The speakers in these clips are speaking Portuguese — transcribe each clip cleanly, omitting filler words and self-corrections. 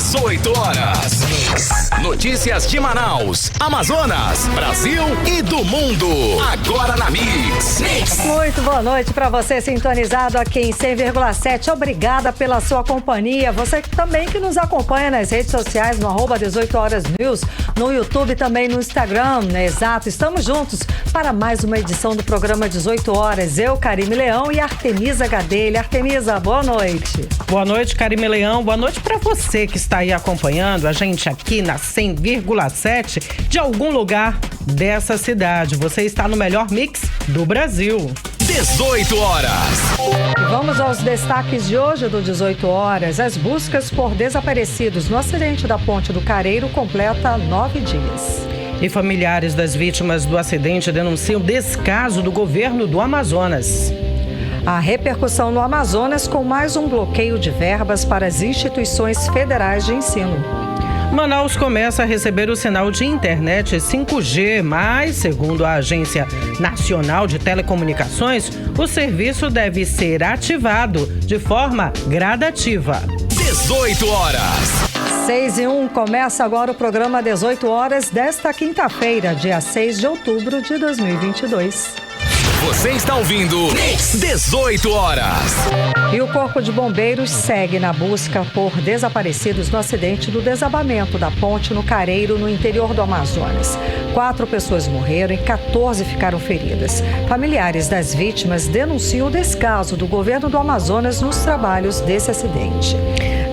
18 horas. Notícias de Manaus, Amazonas, Brasil e do mundo. Agora na Mix. Muito boa noite para você sintonizado aqui em 100,7. Obrigada pela sua companhia. Você também que nos acompanha nas redes sociais, no @18horasnews, no YouTube, também no Instagram. Exato, estamos juntos para mais uma edição do programa 18 horas. Eu, Karime Leão e Artemisa Gadelha. Artemisa, boa noite. Boa noite, Karime Leão. Boa noite para você que está aí acompanhando a gente aqui na 100,7 de algum lugar dessa cidade. Você está no melhor mix do Brasil. 18 horas. Vamos aos destaques de hoje do 18 horas. As buscas por desaparecidos no acidente da Ponte do Careiro completa 9 dias. E familiares das vítimas do acidente denunciam descaso do governo do Amazonas. A repercussão no Amazonas com mais um bloqueio de verbas para as instituições federais de ensino. Manaus começa a receber o sinal de internet 5G, mas, segundo a Agência Nacional de Telecomunicações, o serviço deve ser ativado de forma gradativa. 18 horas. 6:01, começa agora o programa 18 horas desta quinta-feira, dia 6 de outubro de 2022. Você está ouvindo 18 horas. E o Corpo de Bombeiros segue na busca por desaparecidos no acidente do desabamento da ponte no Careiro, no interior do Amazonas. 4 pessoas morreram e 14 ficaram feridas. Familiares das vítimas denunciam o descaso do governo do Amazonas nos trabalhos desse acidente.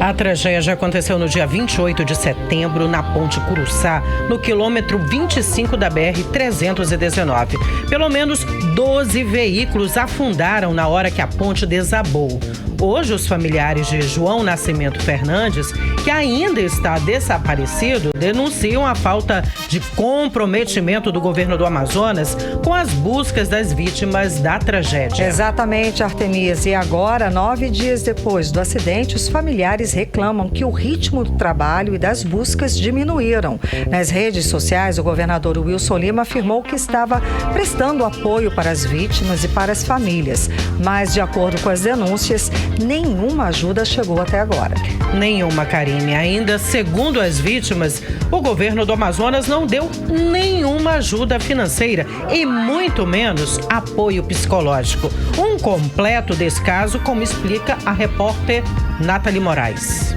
A tragédia aconteceu no dia 28 de setembro na Ponte Curuçá, no quilômetro 25 da BR-319. Pelo menos 12 veículos afundaram na hora que a ponte desabou. Hoje, os familiares de João Nascimento Fernandes, que ainda está desaparecido, denunciam a falta de comprometimento do governo do Amazonas com as buscas das vítimas da tragédia. Exatamente, Artemisa. E agora, 9 dias depois do acidente, os familiares reclamam que o ritmo do trabalho e das buscas diminuíram. Nas redes sociais, o governador Wilson Lima afirmou que estava prestando apoio para as vítimas e para as famílias. Mas, de acordo com as denúncias, nenhuma ajuda chegou até agora. Nenhuma, Karine. Ainda segundo as vítimas, o governo do Amazonas não deu nenhuma ajuda financeira e muito menos apoio psicológico. Um completo descaso, como explica a repórter Nathalie Moraes.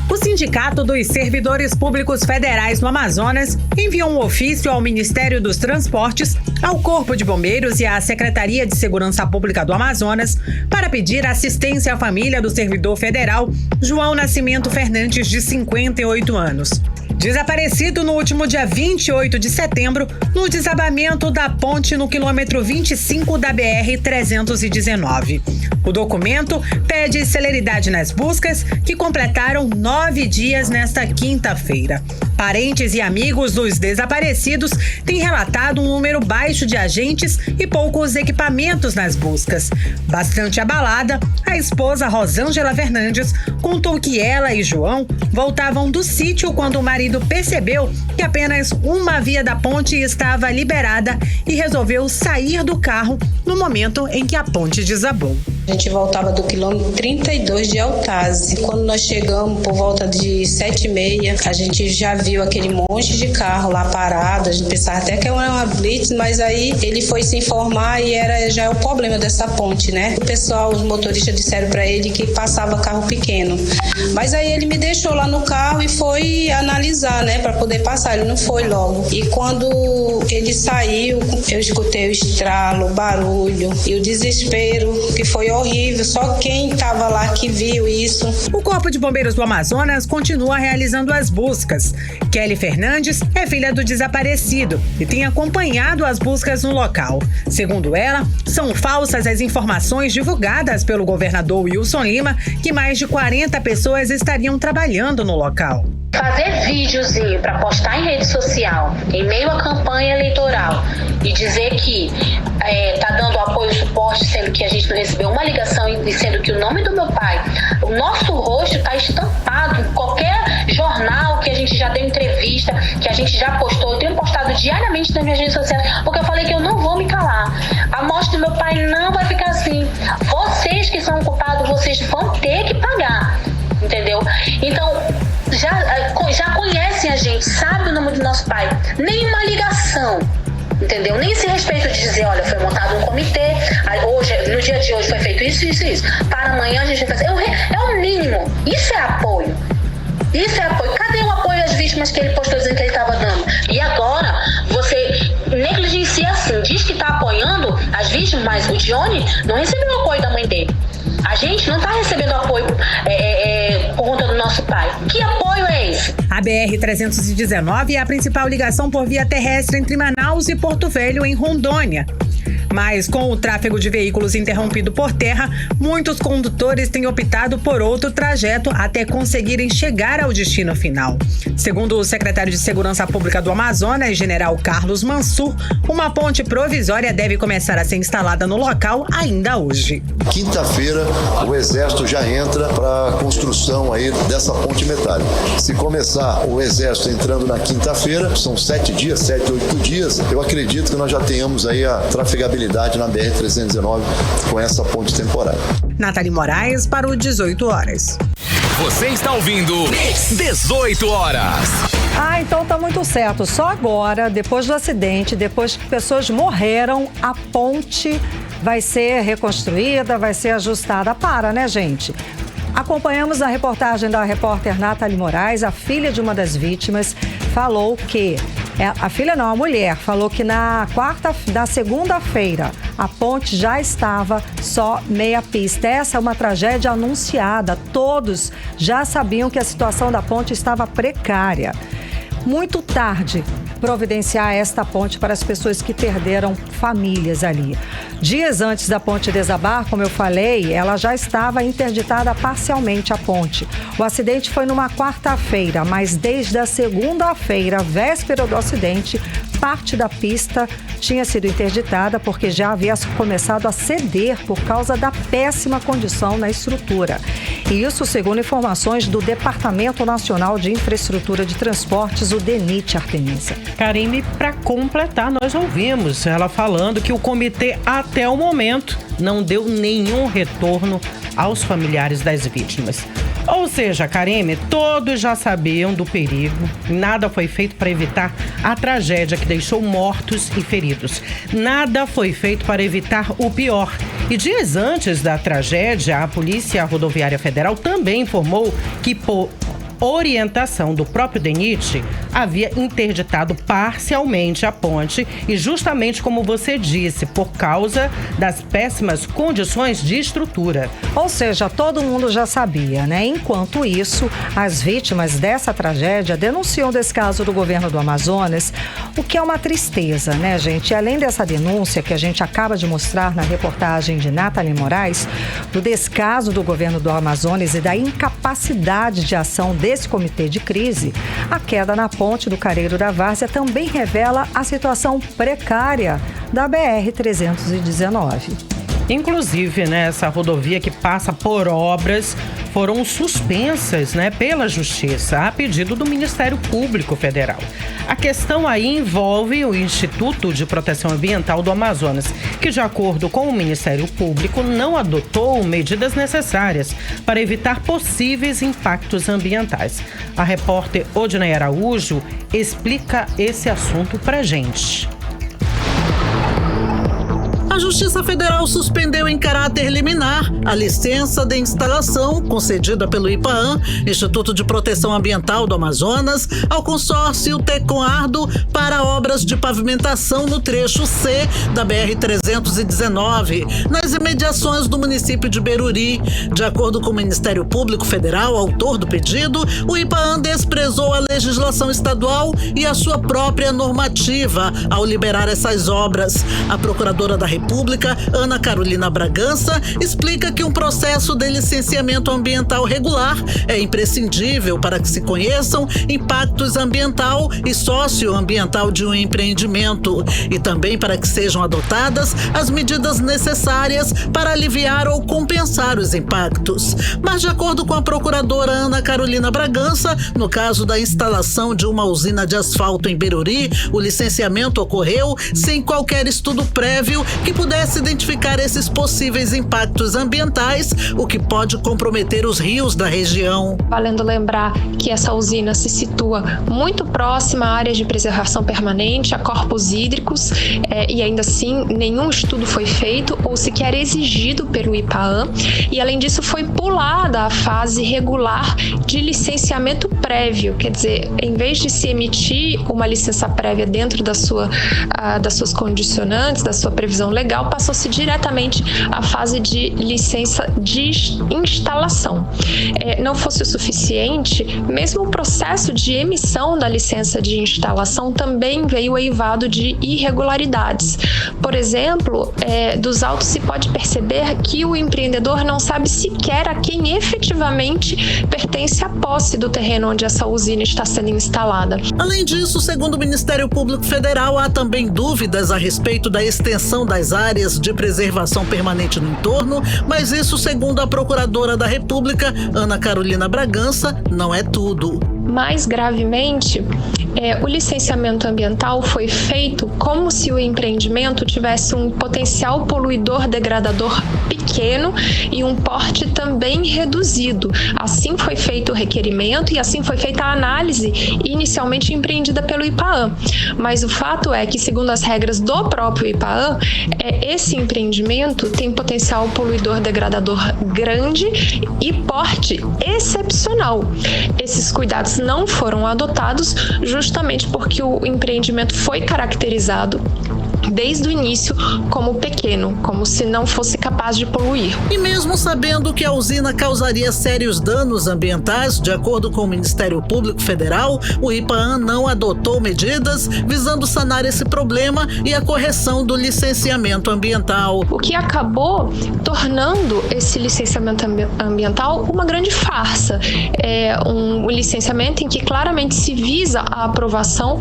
O Sindicato dos Servidores Públicos Federais no Amazonas enviou um ofício ao Ministério dos Transportes, ao Corpo de Bombeiros e à Secretaria de Segurança Pública do Amazonas para pedir assistência à família do servidor federal João Nascimento Fernandes, de 58 anos. Desaparecido no último dia 28 de setembro, no desabamento da ponte no quilômetro 25 da BR-319. O documento pede celeridade nas buscas, que completaram 9 dias nesta quinta-feira. Parentes e amigos dos desaparecidos têm relatado um número baixo de agentes e poucos equipamentos nas buscas. Bastante abalada, a esposa Rosângela Fernandes contou que ela e João voltavam do sítio quando o marido percebeu que apenas uma via da ponte estava liberada e resolveu sair do carro no momento em que a ponte desabou. A gente voltava do quilômetro 32 de Altaz. Quando nós chegamos por volta de 7h30, a gente já viu aquele monte de carro lá parado. A gente pensava até que era uma blitz, mas aí ele foi se informar e já é o problema dessa ponte, né? O pessoal, os motoristas disseram para ele que passava carro pequeno. Mas aí ele me deixou lá no carro e foi analisar, né, para poder passar. Ele não foi logo. E quando ele saiu, eu escutei o estralo, o barulho e o desespero, que foi horrível. Só quem estava lá que viu isso. O Corpo de Bombeiros do Amazonas continua realizando as buscas. Kelly Fernandes é filha do desaparecido e tem acompanhado as buscas no local. Segundo ela, são falsas as informações divulgadas pelo governador Wilson Lima, que mais de 40 pessoas estariam trabalhando no local. Fazer videozinho para postar em rede social, em meio à campanha eleitoral, e dizer que tá dando apoio e suporte, sendo que a gente não recebeu uma ligação e sendo que o nome do meu pai, o nosso rosto está estampado em qualquer jornal que a gente já deu entrevista, que a gente já postou. Eu tenho postado diariamente nas minhas redes sociais, porque eu falei que eu não vou me calar. A morte do meu pai não vai ficar assim. Vocês que são culpados, vocês vão ter que pagar. Entendeu? já conhecem a gente, sabem o nome do nosso pai. Nenhuma ligação, entendeu? Nem esse respeito de dizer, olha, foi montado um comitê, hoje, no dia de hoje foi feito isso. Para amanhã a gente vai fazer. É o mínimo. Isso é apoio. Cadê o apoio às vítimas que ele postou dizendo que ele estava dando? E agora, você negligencia assim, diz que está apoiando as vítimas, mas o Johnny não recebeu o apoio da mãe dele. A gente não está recebendo apoio por conta do nosso pai. Que apoio é esse? A BR-319 é a principal ligação por via terrestre entre Manaus e Porto Velho, em Rondônia. Mas com o tráfego de veículos interrompido por terra, muitos condutores têm optado por outro trajeto até conseguirem chegar ao destino final. Segundo o secretário de Segurança Pública do Amazonas, General Carlos Mansur, uma ponte provisória deve começar a ser instalada no local ainda hoje. Quinta-feira, o Exército já entra para a construção aí dessa ponte metálica. Se começar o Exército entrando na quinta-feira, são 7 dias, 7, 8 dias, eu acredito que nós já tenhamos aí a trafegabilidade na BR-319 com essa ponte temporária. Nathalie Moraes para o 18 horas. Você está ouvindo 18 horas. Então tá muito certo. Só agora, depois do acidente, depois que pessoas morreram, a ponte vai ser reconstruída, vai ser ajustada. Né, gente? Acompanhamos a reportagem da repórter Nathalie Moraes. A filha de uma das vítimas falou que... a mulher falou que na segunda-feira a ponte já estava só meia pista. Essa é uma tragédia anunciada. Todos já sabiam que a situação da ponte estava precária. Muito tarde providenciar esta ponte para as pessoas que perderam famílias ali. Dias antes da ponte desabar, como eu falei, ela já estava interditada parcialmente, a ponte. O acidente foi numa quarta-feira, mas desde a segunda-feira, véspera do acidente, parte da pista tinha sido interditada porque já havia começado a ceder por causa da péssima condição na estrutura. E isso segundo informações do Departamento Nacional de Infraestrutura de Transportes, o DENIT, Artemísia. Karine, para completar, nós ouvimos ela falando que o comitê até o momento não deu nenhum retorno aos familiares das vítimas. Ou seja, Karine, todos já sabiam do perigo, nada foi feito para evitar a tragédia que deixou mortos e feridos. Nada foi feito para evitar o pior. E dias antes da tragédia, a Polícia Rodoviária Federal também informou que, por orientação do próprio DENIT, havia interditado parcialmente a ponte e justamente como você disse, por causa das péssimas condições de estrutura. Ou seja, todo mundo já sabia, né? Enquanto isso, as vítimas dessa tragédia denunciam o descaso do governo do Amazonas, o que é uma tristeza, né, gente? E além dessa denúncia que a gente acaba de mostrar na reportagem de Nathalie Moraes, do descaso do governo do Amazonas e da incapacidade de ação desse comitê de crise, a queda na ponte do Careiro da Várzea também revela a situação precária da BR-319. Inclusive, essa rodovia que passa por obras foram suspensas, pela Justiça, a pedido do Ministério Público Federal. A questão aí envolve o Instituto de Proteção Ambiental do Amazonas, que, de acordo com o Ministério Público, não adotou medidas necessárias para evitar possíveis impactos ambientais. A repórter Odinei Araújo explica esse assunto pra gente. A Justiça Federal suspendeu em caráter liminar a licença de instalação concedida pelo IPAAM, Instituto de Proteção Ambiental do Amazonas, ao consórcio Tecoardo para obras de pavimentação no trecho C da BR-319, nas imediações do município de Beruri. De acordo com o Ministério Público Federal, autor do pedido, o IPAAM desprezou a legislação estadual e a sua própria normativa ao liberar essas obras. A procuradora da República, Ana Carolina Bragança, explica que um processo de licenciamento ambiental regular é imprescindível para que se conheçam impactos ambiental e socioambiental de um empreendimento e também para que sejam adotadas as medidas necessárias para aliviar ou compensar os impactos. Mas, de acordo com a procuradora Ana Carolina Bragança, no caso da instalação de uma usina de asfalto em Beruri, o licenciamento ocorreu sem qualquer estudo prévio que pudesse identificar esses possíveis impactos ambientais, o que pode comprometer os rios da região. Valendo lembrar que essa usina se situa muito próxima a áreas de preservação permanente, a corpos hídricos, e ainda assim nenhum estudo foi feito ou sequer exigido pelo IPAAM, e além disso foi pulada a fase regular de licenciamento prévio, quer dizer, em vez de se emitir uma licença prévia dentro das suas condicionantes, da sua previsão legal, passou-se diretamente à fase de licença de instalação. Não fosse o suficiente, mesmo o processo de emissão da licença de instalação também veio eivado de irregularidades. Por exemplo, dos autos se pode perceber que o empreendedor não sabe sequer a quem efetivamente pertence a posse do terreno onde essa usina está sendo instalada. Além disso, segundo o Ministério Público Federal, há também dúvidas a respeito da extensão das áreas de preservação permanente no entorno, mas isso, segundo a Procuradora da República, Ana Carolina Bragança, não é tudo. Mais gravemente, o licenciamento ambiental foi feito como se o empreendimento tivesse um potencial poluidor degradador pequeno e um porte também reduzido. Assim foi feito o requerimento e assim foi feita a análise inicialmente empreendida pelo IPAAM. Mas o fato é que, segundo as regras do próprio IPAAM, esse empreendimento tem potencial poluidor degradador grande e porte excepcional. Esses cuidados não foram adotados justamente porque o empreendimento foi caracterizado desde o início como pequeno, como se não fosse capaz de poluir. E mesmo sabendo que a usina causaria sérios danos ambientais, de acordo com o Ministério Público Federal, o IPAAM não adotou medidas visando sanar esse problema e a correção do licenciamento ambiental. O que acabou tornando esse licenciamento ambiental uma grande farsa. Um licenciamento em que claramente se visa a aprovação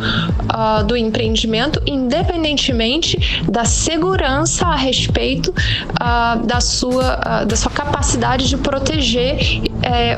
do empreendimento, independentemente da segurança a respeito da sua capacidade de proteger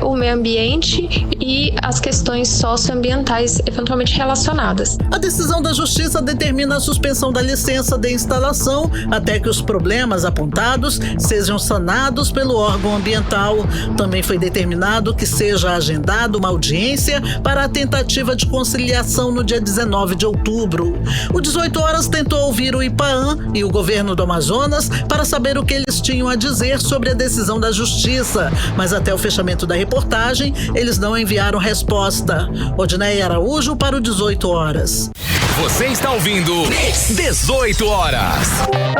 o meio ambiente e as questões socioambientais eventualmente relacionadas. A decisão da Justiça determina a suspensão da licença de instalação até que os problemas apontados sejam sanados pelo órgão ambiental. Também foi determinado que seja agendada uma audiência para a tentativa de conciliação no dia 19 de outubro. O 18 Horas tentou ouvir o IPAAM e o governo do Amazonas para saber o que eles tinham a dizer sobre a decisão da Justiça, mas até o fechamento da reportagem, eles não enviaram resposta. Odinei Araújo para o 18 Horas. Você está ouvindo 18 Horas.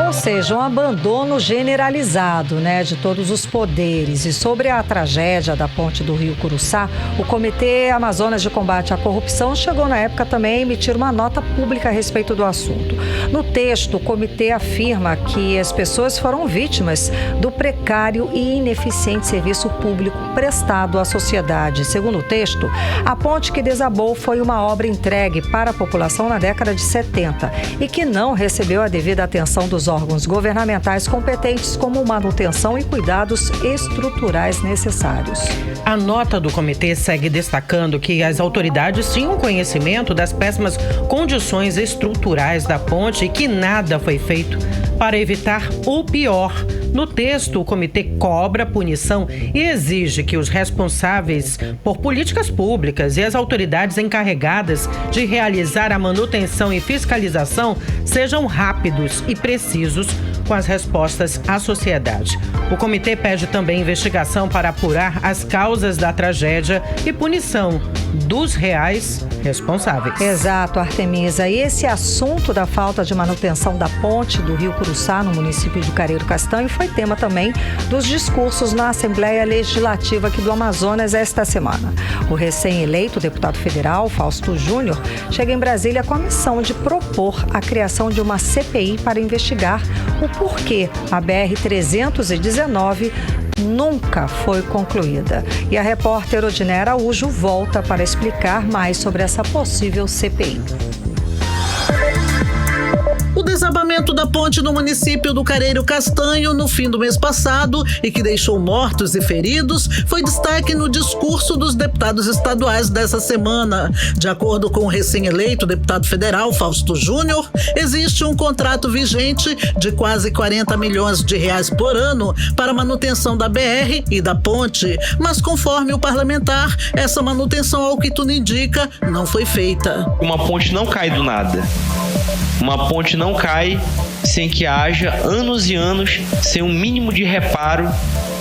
Ou seja, um abandono generalizado, de todos os poderes. E sobre a tragédia da ponte do Rio Curuçá, o Comitê Amazonas de Combate à Corrupção chegou na época também a emitir uma nota pública a respeito do assunto. No texto, o comitê afirma que as pessoas foram vítimas do precário e ineficiente serviço público prestado à sociedade. Segundo o texto, a ponte que desabou foi uma obra entregue para a população na década de 70 e que não recebeu a devida atenção dos órgãos governamentais competentes como manutenção e cuidados estruturais necessários. A nota do comitê segue destacando que as autoridades tinham conhecimento das péssimas condições estruturais da ponte e que nada foi feito para evitar o pior. No texto, o comitê cobra punição e exige que os responsáveis por políticas públicas e as autoridades encarregadas de realizar a manutenção e fiscalização sejam rápidos e precisos com as respostas à sociedade. O comitê pede também investigação para apurar as causas da tragédia e punição dos reais responsáveis. Exato, Artemisa. E esse assunto da falta de manutenção da ponte do Rio Curuçá, no município de Careiro Castanho, foi tema também dos discursos na Assembleia Legislativa aqui do Amazonas esta semana. O recém-eleito deputado federal, Fausto Júnior, chega em Brasília com a missão de propor a criação de uma CPI para investigar o porquê a BR-319 nunca foi concluída. E a repórter Odinei Araújo volta para explicar mais sobre essa possível CPI. O O desabamento da ponte no município do Careiro Castanho no fim do mês passado e que deixou mortos e feridos foi destaque no discurso dos deputados estaduais dessa semana. De acordo com o recém-eleito deputado federal Fausto Júnior, existe um contrato vigente de quase 40 milhões de reais por ano para manutenção da BR e da ponte, mas conforme o parlamentar, essa manutenção, ao que tudo indica, não foi feita. Uma ponte não cai do nada. Uma ponte não cai sem que haja anos e anos, sem um mínimo de reparo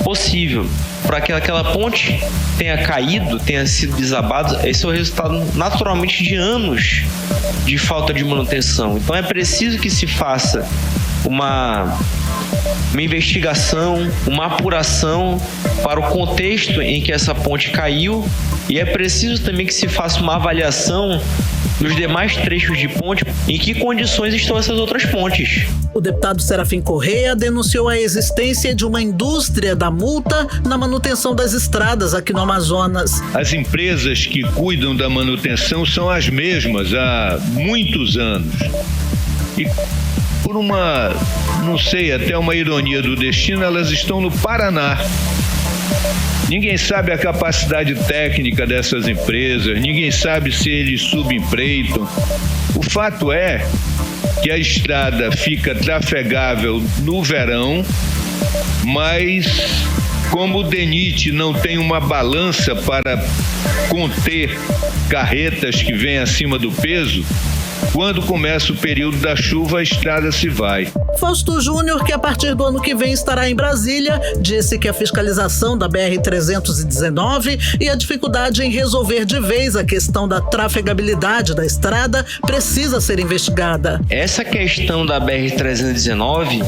possível. Para que aquela ponte tenha caído, tenha sido desabada, esse é o resultado naturalmente de anos de falta de manutenção. Então é preciso que se faça uma investigação, uma apuração para o contexto em que essa ponte caiu, e é preciso também que se faça uma avaliação dos demais trechos de ponte, em que condições estão essas outras pontes. O deputado Serafim Correia denunciou a existência de uma indústria da multa na manutenção das estradas aqui no Amazonas. As empresas que cuidam da manutenção são as mesmas há muitos anos. E por até uma ironia do destino, elas estão no Paraná. Ninguém sabe a capacidade técnica dessas empresas, ninguém sabe se eles subempreitam. O fato é que a estrada fica trafegável no verão, mas como o DENIT não tem uma balança para conter carretas que vêm acima do peso, quando começa o período da chuva, a estrada se vai. Fausto Júnior, que a partir do ano que vem estará em Brasília, disse que a fiscalização da BR-319 e a dificuldade em resolver de vez a questão da trafegabilidade da estrada precisa ser investigada. Essa questão da BR-319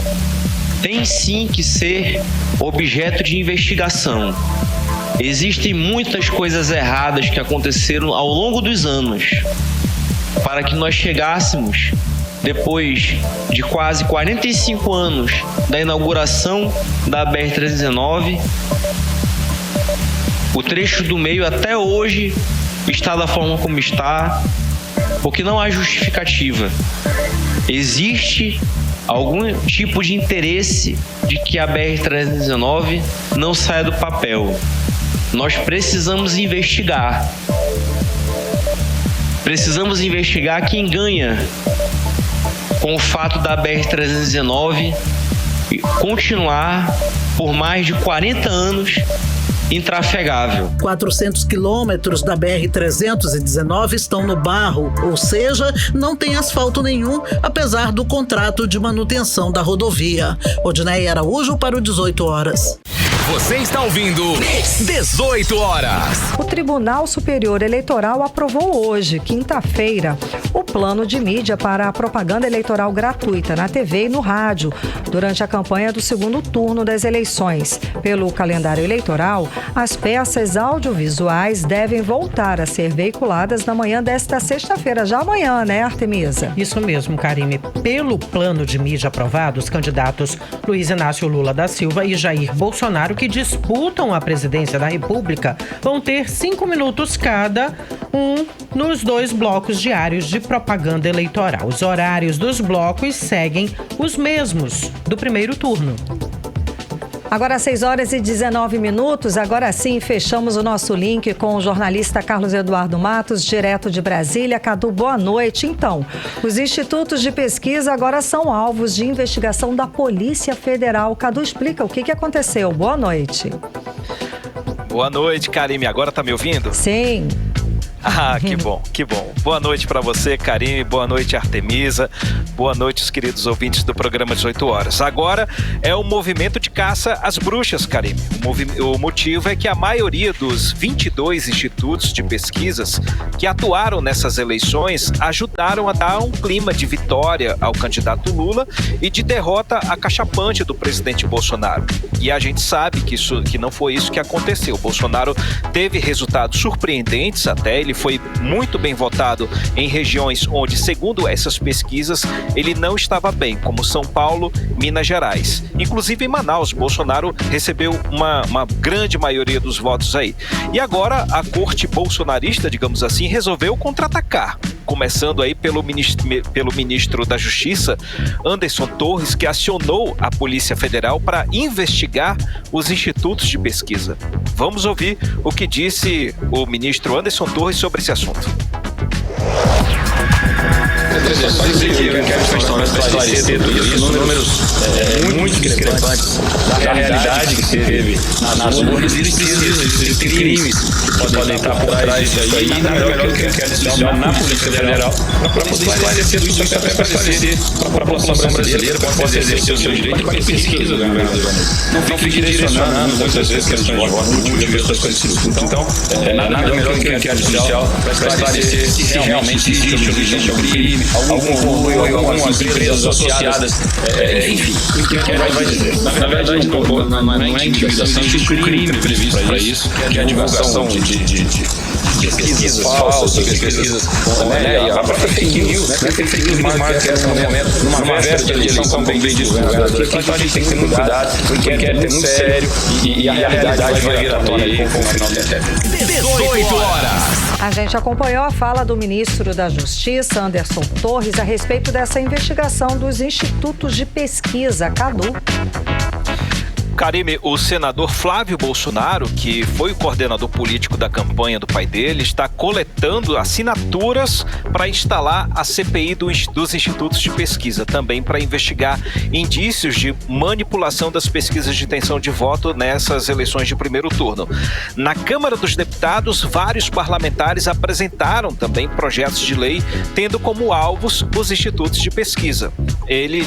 tem sim que ser objeto de investigação. Existem muitas coisas erradas que aconteceram ao longo dos anos para que nós chegássemos, depois de quase 45 anos da inauguração da BR-319, o trecho do meio até hoje está da forma como está, porque não há justificativa. Existe algum tipo de interesse de que a BR-319 não saia do papel. Nós precisamos investigar. Precisamos investigar quem ganha com o fato da BR-319 continuar por mais de 40 anos intrafegável. 400 quilômetros da BR-319 estão no barro, ou seja, não tem asfalto nenhum, apesar do contrato de manutenção da rodovia. Odinei Araújo para o 18 horas. Você está ouvindo 18 horas. O Tribunal Superior Eleitoral aprovou hoje, quinta-feira, o plano de mídia para a propaganda eleitoral gratuita na TV e no rádio durante a campanha do segundo turno das eleições. Pelo calendário eleitoral, as peças audiovisuais devem voltar a ser veiculadas na manhã desta sexta-feira, já amanhã, né, Artemisa? Isso mesmo, Karime. Pelo plano de mídia aprovado, os candidatos Luiz Inácio Lula da Silva e Jair Bolsonaro, que disputam a presidência da República, vão ter 5 minutos cada um nos 2 blocos diários de propaganda eleitoral. Os horários dos blocos seguem os mesmos do primeiro turno. Agora 6h19, agora sim fechamos o nosso link com o jornalista Carlos Eduardo Matos, direto de Brasília. Cadu, boa noite. Então, os institutos de pesquisa agora são alvos de investigação da Polícia Federal. Cadu, explica o que aconteceu. Boa noite. Boa noite, Karime. Agora tá me ouvindo? Sim. Ah, que bom, que bom. Boa noite para você, Karime. Boa noite, Artemisa. Boa noite, os queridos ouvintes do programa 18 horas. Agora é o movimento de caça às bruxas, Karime. O motivo é que a maioria dos 22 institutos de pesquisas que atuaram nessas eleições ajudaram a dar um clima de vitória ao candidato Lula e de derrota acachapante do presidente Bolsonaro. E a gente sabe que não foi isso que aconteceu. O Bolsonaro teve resultados surpreendentes até, ele foi muito bem votado em regiões onde, segundo essas pesquisas, ele não estava bem, como São Paulo, Minas Gerais. Inclusive em Manaus, Bolsonaro recebeu uma grande maioria dos votos aí. E agora a corte bolsonarista, digamos assim, resolveu contra-atacar. começando aí pelo ministro da Justiça, Anderson Torres, que acionou a Polícia Federal para investigar os institutos de pesquisa. Vamos ouvir o que disse o ministro Anderson Torres sobre esse assunto. Eu quero esclarecer tudo isso, números muito discrepantes da realidade que se teve nas urnas e esses crimes que podem estar por trás disso aí. Na melhor que eu quero dizer, na Polícia Federal, para poder esclarecer tudo isso, até para esclarecer para a população brasileira, para poder exercer o seu direito de pesquisa, não fique direcionando muitas vezes questões de voto, essas coisas. Então, nada melhor que o inquérito judicial para esclarecer se realmente existe algum crime, algumas empresas associadas, enfim, o que vai dizer. Na verdade, não é individuação, existe um crime previsto para isso, que é a divulgação de pesquisas falsas, pesquisas, a própria fake news, fake news mais que é no momento, numa véspera de eleição, como bem disse o governador. Então a gente tem que ter muito cuidado, o inquérito é muito sério e a realidade vai vir à tona aí com o final do inquérito. 18 horas. A gente acompanhou a fala do ministro da Justiça, Anderson Torres, a respeito dessa investigação dos institutos de pesquisa. Cadu. Karime, o senador Flávio Bolsonaro, que foi o coordenador político da campanha do pai dele, está coletando assinaturas para instalar a CPI dos institutos de pesquisa, também para investigar indícios de manipulação das pesquisas de intenção de voto nessas eleições de primeiro turno. Na Câmara dos Deputados, vários parlamentares apresentaram também projetos de lei tendo como alvos os institutos de pesquisa. Ele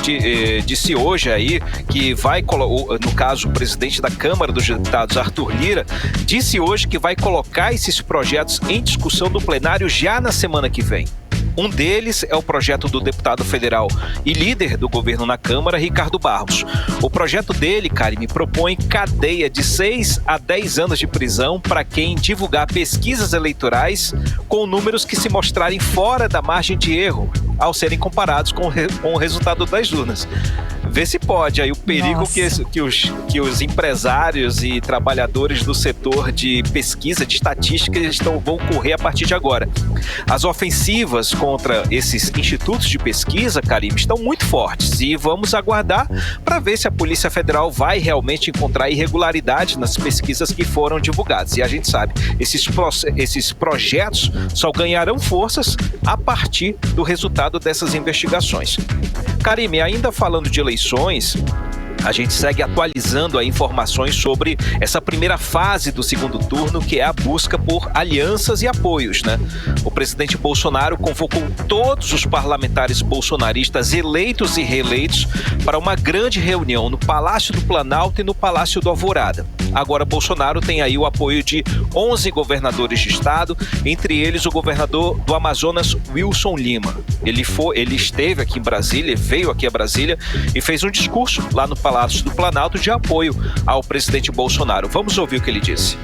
disse hoje aí que vai, no caso, o presidente da Câmara dos Deputados, Arthur Lira, disse hoje que vai colocar esses projetos em discussão no plenário já na semana que vem. Um deles é o projeto do deputado federal e líder do governo na Câmara, Ricardo Barros. O projeto dele, Karime, propõe cadeia de 6 a 10 anos de prisão para quem divulgar pesquisas eleitorais com números que se mostrarem fora da margem de erro, ao serem comparados com o resultado das urnas. Vê se pode aí o perigo que os empresários e trabalhadores do setor de pesquisa, de estatística, vão correr a partir de agora. As ofensivas contra esses institutos de pesquisa, Karime, estão muito fortes e vamos aguardar para ver se a Polícia Federal vai realmente encontrar irregularidade nas pesquisas que foram divulgadas. E a gente sabe, esses projetos só ganharão forças a partir do resultado dessas investigações. Karime, ainda falando de eleições, a gente segue atualizando informações sobre essa primeira fase do segundo turno, que é a busca por alianças e apoios, né? O presidente Bolsonaro convocou todos os parlamentares bolsonaristas eleitos e reeleitos para uma grande reunião no Palácio do Planalto e no Palácio do Alvorada. Agora, Bolsonaro tem aí o apoio de 11 governadores de estado, entre eles o governador do Amazonas, Wilson Lima. Ele esteve aqui em Brasília, veio aqui a Brasília e fez um discurso lá no Palácio do Planalto de apoio ao presidente Bolsonaro. Vamos ouvir o que ele disse.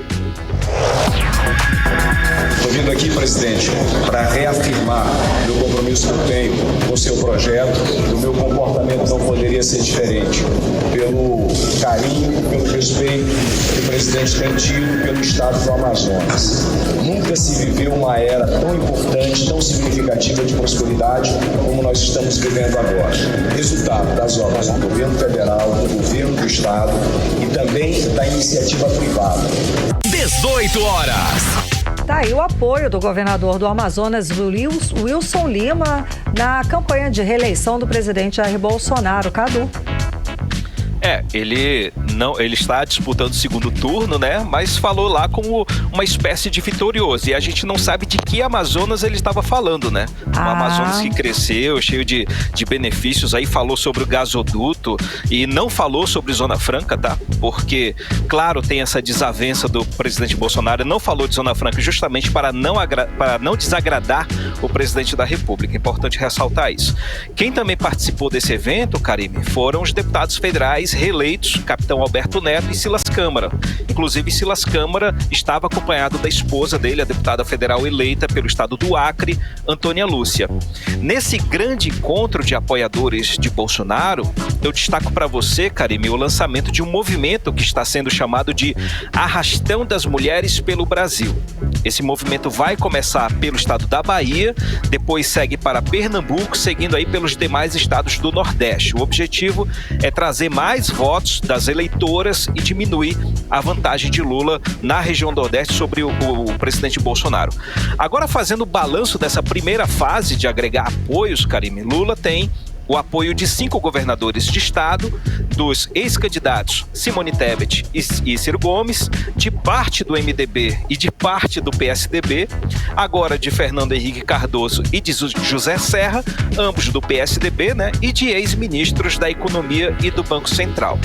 Estou vindo aqui, presidente, para reafirmar meu compromisso que eu tenho com o seu projeto. O meu comportamento não poderia ser diferente. Pelo carinho, pelo respeito que o presidente tem tido pelo estado do Amazonas. Nunca se viveu uma era tão importante, tão significativa de prosperidade como nós estamos vivendo agora. Resultado das obras do governo federal, do governo do estado e também da iniciativa privada. 18 horas. Tá aí o apoio do governador do Amazonas, Wilson Lima, na campanha de reeleição do presidente Jair Bolsonaro. Cadu. Ele está disputando o segundo turno, né? Mas falou lá como uma espécie de vitorioso. E a gente não sabe de que Amazonas ele estava falando, né? Um Amazonas que cresceu, cheio de benefícios. Aí falou sobre o gasoduto e não falou sobre Zona Franca, tá? Porque, claro, tem essa desavença do presidente Bolsonaro. Não falou de Zona Franca justamente para não desagradar o presidente da República. É importante ressaltar isso. Quem também participou desse evento, Karime, foram os deputados federais reeleitos, Capitão Alberto Neto e Silas Câmara. Inclusive, Silas Câmara estava acompanhado da esposa dele, a deputada federal eleita pelo estado do Acre, Antônia Lúcia. Nesse grande encontro de apoiadores de Bolsonaro, eu destaco para você, Karime, o lançamento de um movimento que está sendo chamado de Arrastão das Mulheres pelo Brasil. Esse movimento vai começar pelo estado da Bahia, depois segue para Pernambuco, seguindo aí pelos demais estados do Nordeste. O objetivo é trazer mais votos das eleitoras e diminuir a vantagem de Lula na região Nordeste sobre o presidente Bolsonaro. Agora, fazendo o balanço dessa primeira fase de agregar apoios, Karime, Lula tem o apoio de 5 governadores de estado, dos ex-candidatos Simone Tebet e Ciro Gomes, de parte do MDB e de parte do PSDB, agora de Fernando Henrique Cardoso e de José Serra, ambos do PSDB, né, e de ex-ministros da Economia e do Banco Central.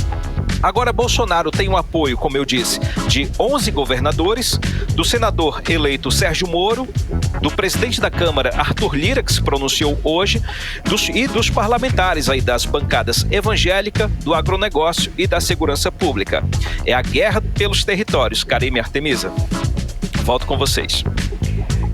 Agora, Bolsonaro tem um apoio, como eu disse, de 11 governadores, do senador eleito Sérgio Moro, do presidente da Câmara, Arthur Lira, que se pronunciou hoje, e dos parlamentares aí das bancadas evangélica, do agronegócio e da segurança pública. É a guerra pelos territórios. Karime e Artemisa, volto com vocês.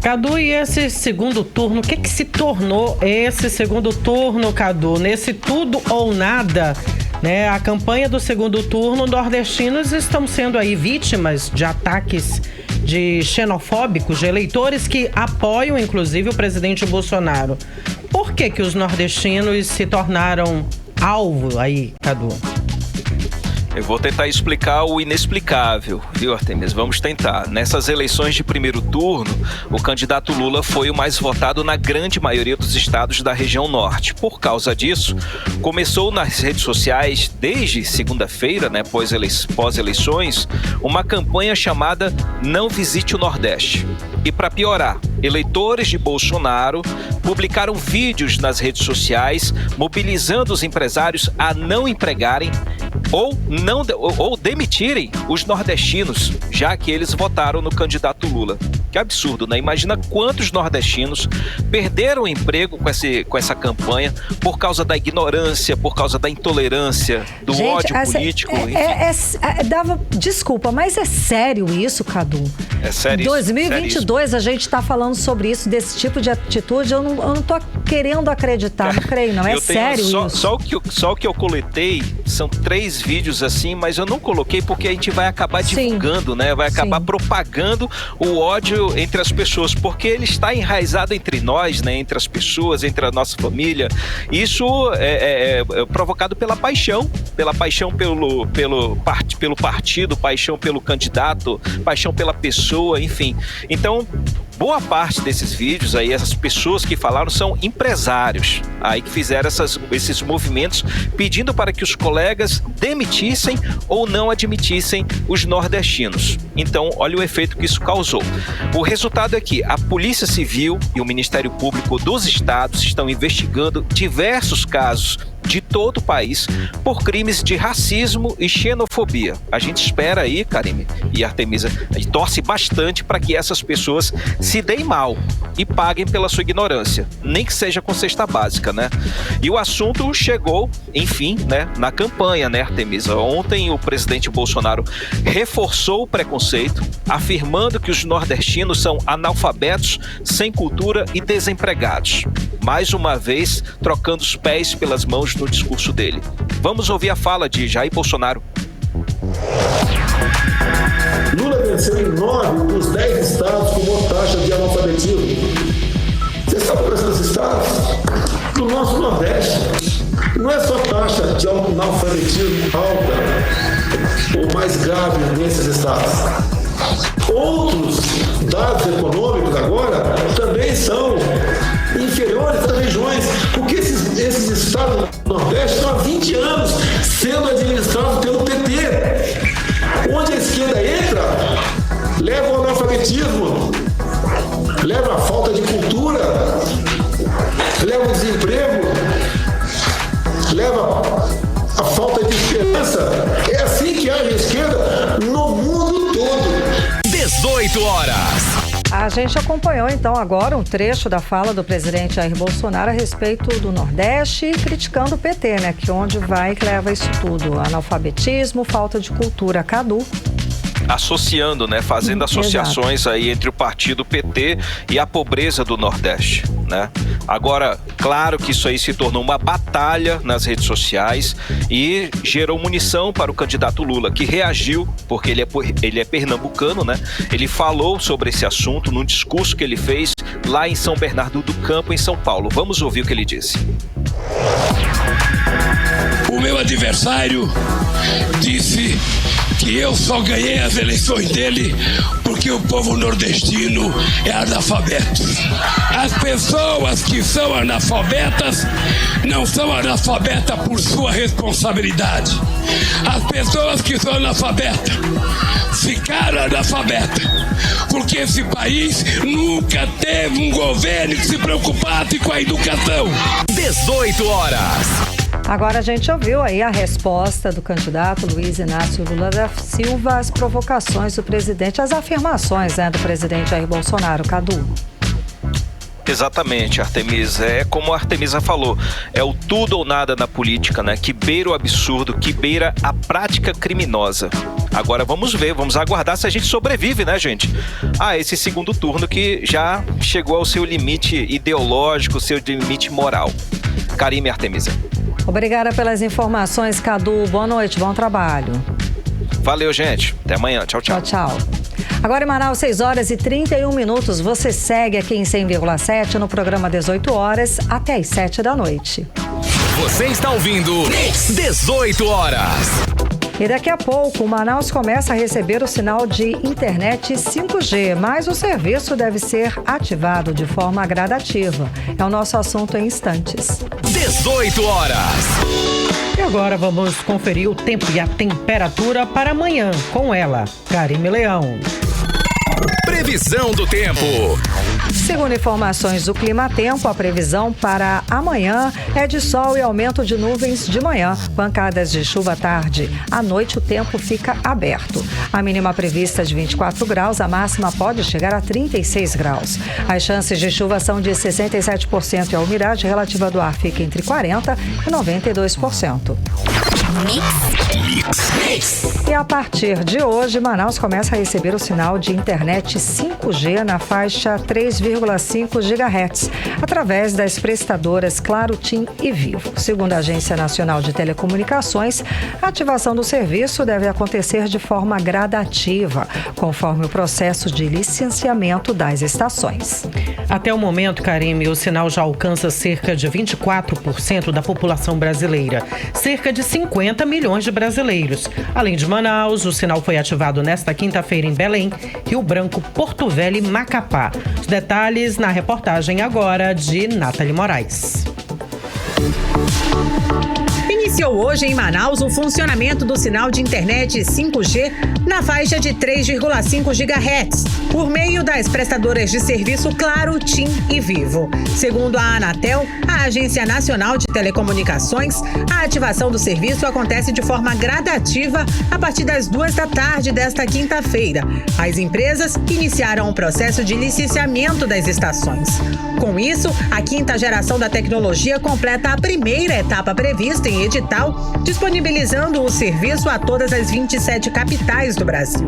Cadu, e esse segundo turno, o que se tornou esse segundo turno, Cadu? Nesse tudo ou nada, né? A campanha do segundo turno, nordestinos estão sendo aí vítimas de ataques de xenofóbicos, de eleitores que apoiam, inclusive, o presidente Bolsonaro. Por que os nordestinos se tornaram alvo aí, Cadu? Eu vou tentar explicar o inexplicável, viu, Artemis? Vamos tentar. Nessas eleições de primeiro turno, o candidato Lula foi o mais votado na grande maioria dos estados da região norte. Por causa disso, começou nas redes sociais, desde segunda-feira, né, pós-eleições, uma campanha chamada Não Visite o Nordeste. E para piorar, eleitores de Bolsonaro publicaram vídeos nas redes sociais mobilizando os empresários a não empregarem ou demitirem os nordestinos, já que eles votaram no candidato Lula. Que absurdo, né? Imagina quantos nordestinos perderam o emprego com essa campanha por causa da ignorância, por causa da intolerância, do ódio político. Desculpa, mas é sério isso, Cadu? É sério. Em 2022 a gente está falando sobre isso, desse tipo de atitude. Eu não tô querendo acreditar, não creio, não. É sério isso. Só o que eu coletei são 3 vídeos assim, mas eu não coloquei porque a gente vai acabar divulgando, né? Vai acabar propagando o ódio entre as pessoas, porque ele está enraizado entre nós, né? Entre as pessoas, entre a nossa família. Isso é provocado pela paixão pelo partido, paixão pelo candidato, paixão pela pessoa, enfim. Então, boa parte desses vídeos aí, essas pessoas que falaram são empresários aí que fizeram esses movimentos pedindo para que os colegas demitissem ou não admitissem os nordestinos. Então, olha o efeito que isso causou. O resultado é que a Polícia Civil e o Ministério Público dos estados estão investigando diversos casos de todo o país por crimes de racismo e xenofobia. A gente espera aí, Karime e Artemisa, e torce bastante para que essas pessoas se deem mal e paguem pela sua ignorância, nem que seja com cesta básica, né? E o assunto chegou, enfim, né, na campanha, né, Artemisa? Ontem o presidente Bolsonaro reforçou o preconceito, afirmando que os nordestinos são analfabetos, sem cultura e desempregados. Mais uma vez, trocando os pés pelas mãos no discurso dele. Vamos ouvir a fala de Jair Bolsonaro. Lula venceu em 9 dos 10 estados com maior taxa de analfabetismo. Vocês estão pensando nesses estados? No nosso Nordeste, não é só taxa de analfabetismo alta ou mais grave nesses estados. Outros dados econômicos agora também são inferiores às regiões, porque esses estados do Nordeste estão há 20 anos sendo administrados pelo PT. Onde a esquerda entra, leva o analfabetismo, leva a falta de cultura, leva o desemprego, leva a falta de esperança. É assim que age a esquerda no mundo todo. 18 horas. A gente acompanhou então agora um trecho da fala do presidente Jair Bolsonaro a respeito do Nordeste, criticando o PT, né? Que onde vai que leva isso tudo? Analfabetismo, falta de cultura. Cadu. Associando, né? Fazendo associações aí entre o partido PT e a pobreza do Nordeste, né? Agora, claro que isso aí se tornou uma batalha nas redes sociais e gerou munição para o candidato Lula, que reagiu, porque ele é pernambucano, né? Ele falou sobre esse assunto num discurso que ele fez lá em São Bernardo do Campo, em São Paulo. Vamos ouvir o que ele disse. O meu adversário disse que eu só ganhei as eleições dele porque o povo nordestino é analfabeto. As pessoas que são analfabetas não são analfabetas por sua responsabilidade. As pessoas que são analfabetas ficaram analfabetas porque esse país nunca teve um governo que se preocupasse com a educação. 18 horas. Agora a gente ouviu aí a resposta do candidato Luiz Inácio Lula da Silva às provocações do presidente, às afirmações, né, do presidente Jair Bolsonaro. Cadu. Exatamente, Artemisa. É como a Artemisa falou, é o tudo ou nada na política, né? Que beira o absurdo, que beira a prática criminosa. Agora vamos ver, vamos aguardar se a gente sobrevive, né, gente? A esse segundo turno que já chegou ao seu limite ideológico, seu limite moral. Karime e Artemisa. Obrigada pelas informações, Cadu. Boa noite, bom trabalho. Valeu, gente. Até amanhã. Tchau, tchau. Tchau, tchau. Agora em Manaus, 6 horas e 31 minutos. Você segue aqui em 100,7 no programa 18 horas até às 7 da noite. Você está ouvindo 18 horas. E daqui a pouco, o Manaus começa a receber o sinal de internet 5G, mas o serviço deve ser ativado de forma gradativa. É o nosso assunto em instantes. 18 horas. E agora vamos conferir o tempo e a temperatura para amanhã com ela, Karime Leão. Previsão do tempo. Segundo informações do Climatempo, a previsão para amanhã é de sol e aumento de nuvens de manhã, pancadas de chuva à tarde. À noite o tempo fica aberto. A mínima prevista de 24 graus, a máxima pode chegar a 36 graus. As chances de chuva são de 67% e a umidade relativa do ar fica entre 40% e 92%. E a partir de hoje, Manaus começa a receber o sinal de internet 5G na faixa 3,5 GHz, através das prestadoras Claro, TIM e Vivo. Segundo a Agência Nacional de Telecomunicações, a ativação do serviço deve acontecer de forma gradativa, conforme o processo de licenciamento das estações. Até o momento, Karime, o sinal já alcança cerca de 24% da população brasileira, cerca de 50 milhões de brasileiros. Além de Manaus, o sinal foi ativado nesta quinta-feira em Belém, Rio Branco, Porto Velho e Macapá. Os detalhes na reportagem agora de Nathalie Moraes. Iniciou hoje em Manaus o funcionamento do sinal de internet 5G na faixa de 3,5 GHz, por meio das prestadoras de serviço Claro, TIM e Vivo. Segundo a Anatel, a Agência Nacional de Telecomunicações, a ativação do serviço acontece de forma gradativa a partir das 2 da tarde desta quinta-feira. As empresas iniciaram o processo de licenciamento das estações. Com isso, a quinta geração da tecnologia completa a primeira etapa prevista em edital, disponibilizando o serviço a todas as 27 capitais do Brasil.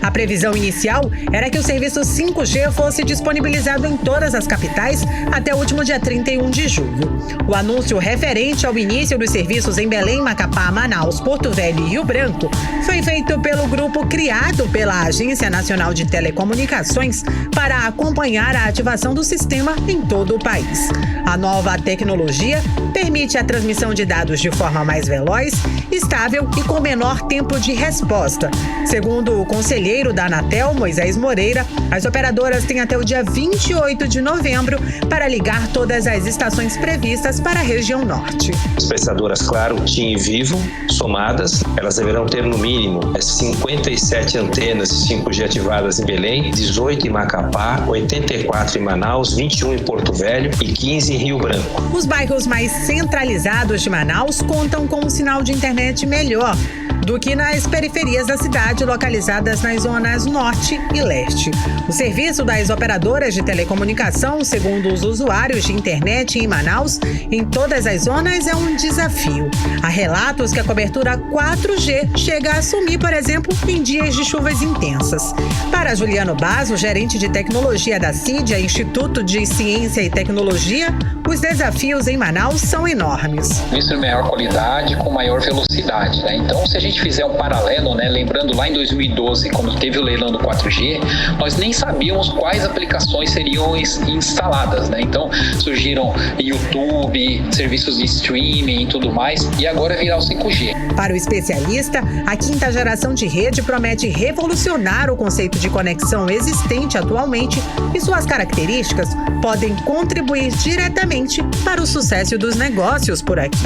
A previsão inicial era que o serviço 5G fosse disponibilizado em todas as capitais até o último dia 31 de julho. O anúncio referente ao início dos serviços em Belém, Macapá, Manaus, Porto Velho e Rio Branco foi feito pelo grupo criado pela Agência Nacional de Telecomunicações para acompanhar a ativação do sistema em todo o país. A nova tecnologia permite a transmissão de dados de forma mais veloz, estável e com menor tempo de resposta. Segundo o conselheiro da Anatel, Moisés Moreira, as operadoras têm até o dia 28 de novembro para ligar todas as estações previstas para a região norte. As prestadoras Claro, TIM e Vivo, somadas, elas deverão ter no mínimo 57 antenas 5G ativadas em Belém, 18 em Macapá, 84 em Manaus, 21 em Porto Velho e 15 em Rio Branco. Os bairros mais centralizados de Manaus Manaus contam com um sinal de internet melhor do que nas periferias da cidade, localizadas nas zonas norte e leste. O serviço das operadoras de telecomunicação, segundo os usuários de internet em Manaus, em todas as zonas é um desafio. Há relatos que a cobertura 4G chega a sumir, por exemplo, em dias de chuvas intensas. Para Juliano Basso, gerente de tecnologia da CIDIA, Instituto de Ciência e Tecnologia, os desafios em Manaus são enormes. Isso é maior qualidade com maior velocidade, né? Então, se a gente fizer um paralelo, né, lembrando lá em 2012, quando teve o leilão do 4G, nós nem sabíamos quais aplicações seriam instaladas, né? Então, surgiram YouTube, serviços de streaming e tudo mais, e agora virá o 5G. Para o especialista, a quinta geração de rede promete revolucionar o conceito de conexão existente atualmente e suas características podem contribuir diretamente para o sucesso dos negócios por aqui.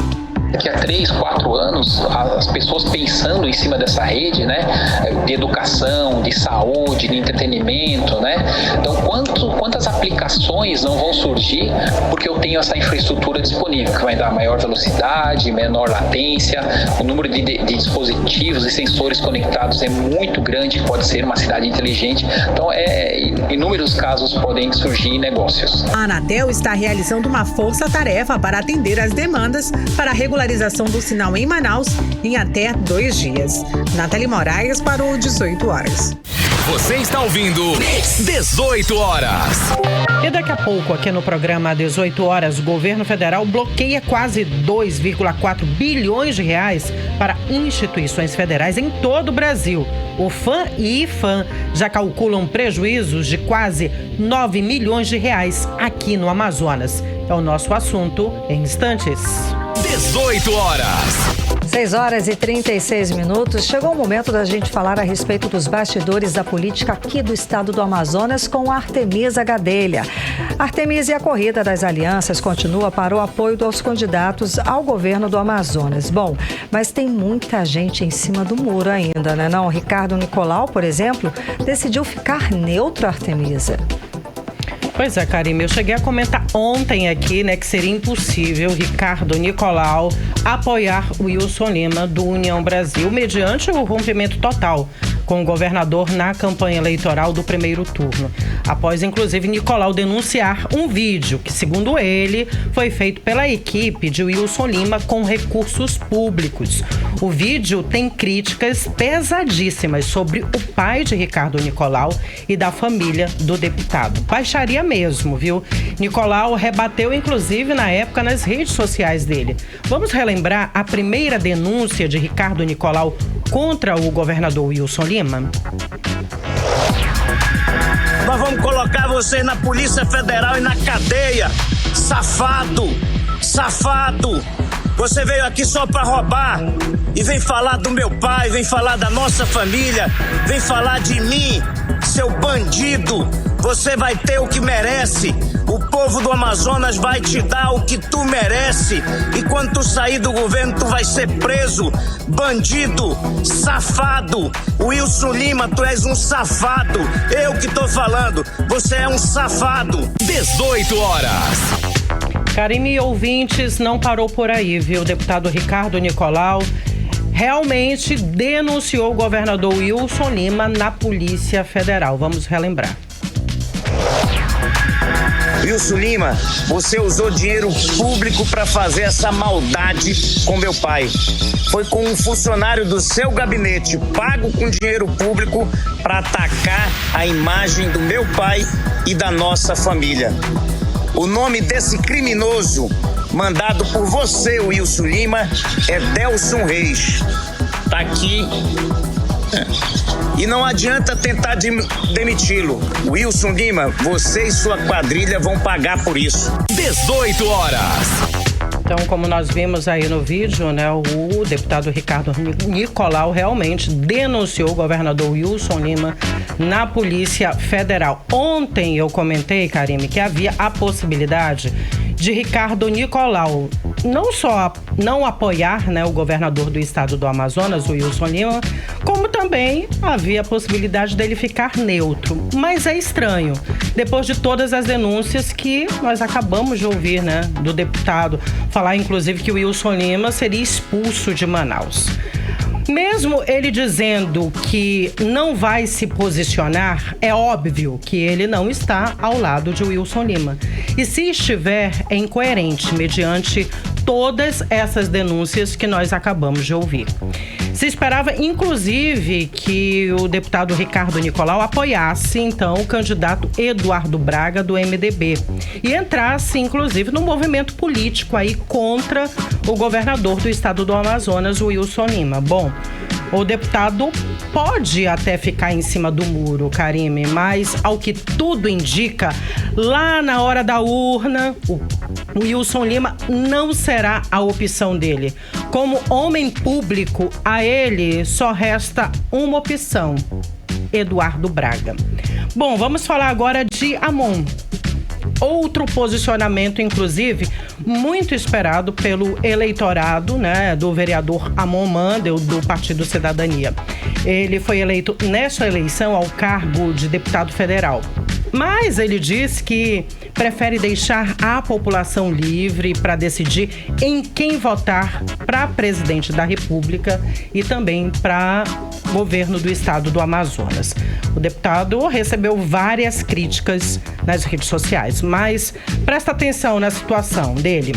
Daqui a 3, 4 anos, as pessoas pensando em cima dessa rede, né, de educação, de saúde, de entretenimento, né? Então, quantas aplicações não vão surgir porque eu tenho essa infraestrutura disponível, que vai dar maior velocidade, menor latência, o número de dispositivos e sensores conectados é muito grande, pode ser uma cidade inteligente. Então, inúmeros casos podem surgir negócios. A Anatel está realizando uma força-tarefa para atender as demandas para a regularização do sinal em Manaus em até 2 dias. Nathalie Moraes para o 18 horas. Você está ouvindo 18 horas. E daqui a pouco, aqui no programa 18 horas, o governo federal bloqueia quase 2,4 bilhões de reais para instituições federais em todo o Brasil. O FAM e IFAM já calculam prejuízos de quase 9 milhões de reais aqui no Amazonas. É o nosso assunto em instantes. 18 horas. 6 horas e 36 minutos. Chegou o momento da gente falar a respeito dos bastidores da política aqui do estado do Amazonas com a Artemisa Gadelha. Artemisa, e a corrida das alianças continua para o apoio dos candidatos ao governo do Amazonas. Bom, mas tem muita gente em cima do muro ainda, né? Não? Ricardo Nicolau, por exemplo, decidiu ficar neutro, Artemisa. Pois é, Karime, eu cheguei a comentar ontem aqui, né, que seria impossível Ricardo Nicolau apoiar o Wilson Lima do União Brasil, mediante o rompimento total com o governador na campanha eleitoral do primeiro turno. Após, inclusive, Nicolau denunciar um vídeo que, segundo ele, foi feito pela equipe de Wilson Lima com recursos públicos. O vídeo tem críticas pesadíssimas sobre o pai de Ricardo Nicolau e da família do deputado. Baixaria mesmo, viu? Nicolau rebateu, inclusive, na época, nas redes sociais dele. Vamos relembrar a primeira denúncia de Ricardo Nicolau contra o governador Wilson Lima? Nós vamos colocar você na Polícia Federal e na cadeia. Safado! Safado! Você veio aqui só pra roubar e vem falar do meu pai, vem falar da nossa família, vem falar de mim, seu bandido. Você vai ter o que merece. O povo do Amazonas vai te dar o que tu merece. E quando tu sair do governo, tu vai ser preso. Bandido, safado. Wilson Lima, tu és um safado. Eu que tô falando, você é um safado. 18 horas. Karime e ouvintes, não parou por aí, viu? O deputado Ricardo Nicolau realmente denunciou o governador Wilson Lima na Polícia Federal. Vamos relembrar. Wilson Lima, você usou dinheiro público para fazer essa maldade com meu pai. Foi com um funcionário do seu gabinete, pago com dinheiro público, para atacar a imagem do meu pai e da nossa família. O nome desse criminoso, mandado por você, Wilson Lima, é Delson Reis. Tá aqui. E não adianta tentar demiti-lo. Wilson Lima, você e sua quadrilha vão pagar por isso. 18 horas. Então, como nós vimos aí no vídeo, né, o deputado Ricardo Nicolau realmente denunciou o governador Wilson Lima na Polícia Federal. Ontem eu comentei, Karime, que havia a possibilidade de Ricardo Nicolau não só não apoiar, né, o governador do estado do Amazonas, o Wilson Lima, como também havia a possibilidade dele ficar neutro. Mas é estranho, depois de todas as denúncias que nós acabamos de ouvir, né, do deputado, falar inclusive que o Wilson Lima seria expulso de Manaus. Mesmo ele dizendo que não vai se posicionar, é óbvio que ele não está ao lado de Wilson Lima. E se estiver, é incoerente, mediante todas essas denúncias que nós acabamos de ouvir. Se esperava, inclusive, que o deputado Ricardo Nicolau apoiasse, então, o candidato Eduardo Braga, do MDB, e entrasse, inclusive, no movimento político aí contra o governador do estado do Amazonas, o Wilson Lima. Bom, o deputado pode até ficar em cima do muro, Karime, mas, ao que tudo indica, lá na hora da urna, o Wilson Lima não será a opção dele. Como homem público, a ele só resta uma opção: Eduardo Braga. Bom, vamos falar agora de Amon. Outro posicionamento, inclusive, muito esperado pelo eleitorado, né, do vereador Amon Mandel, do Partido Cidadania. Ele foi eleito nessa eleição ao cargo de deputado federal. Mas ele diz que prefere deixar a população livre para decidir em quem votar para presidente da República e também para governo do estado do Amazonas. O deputado recebeu várias críticas nas redes sociais, mas presta atenção na situação dele.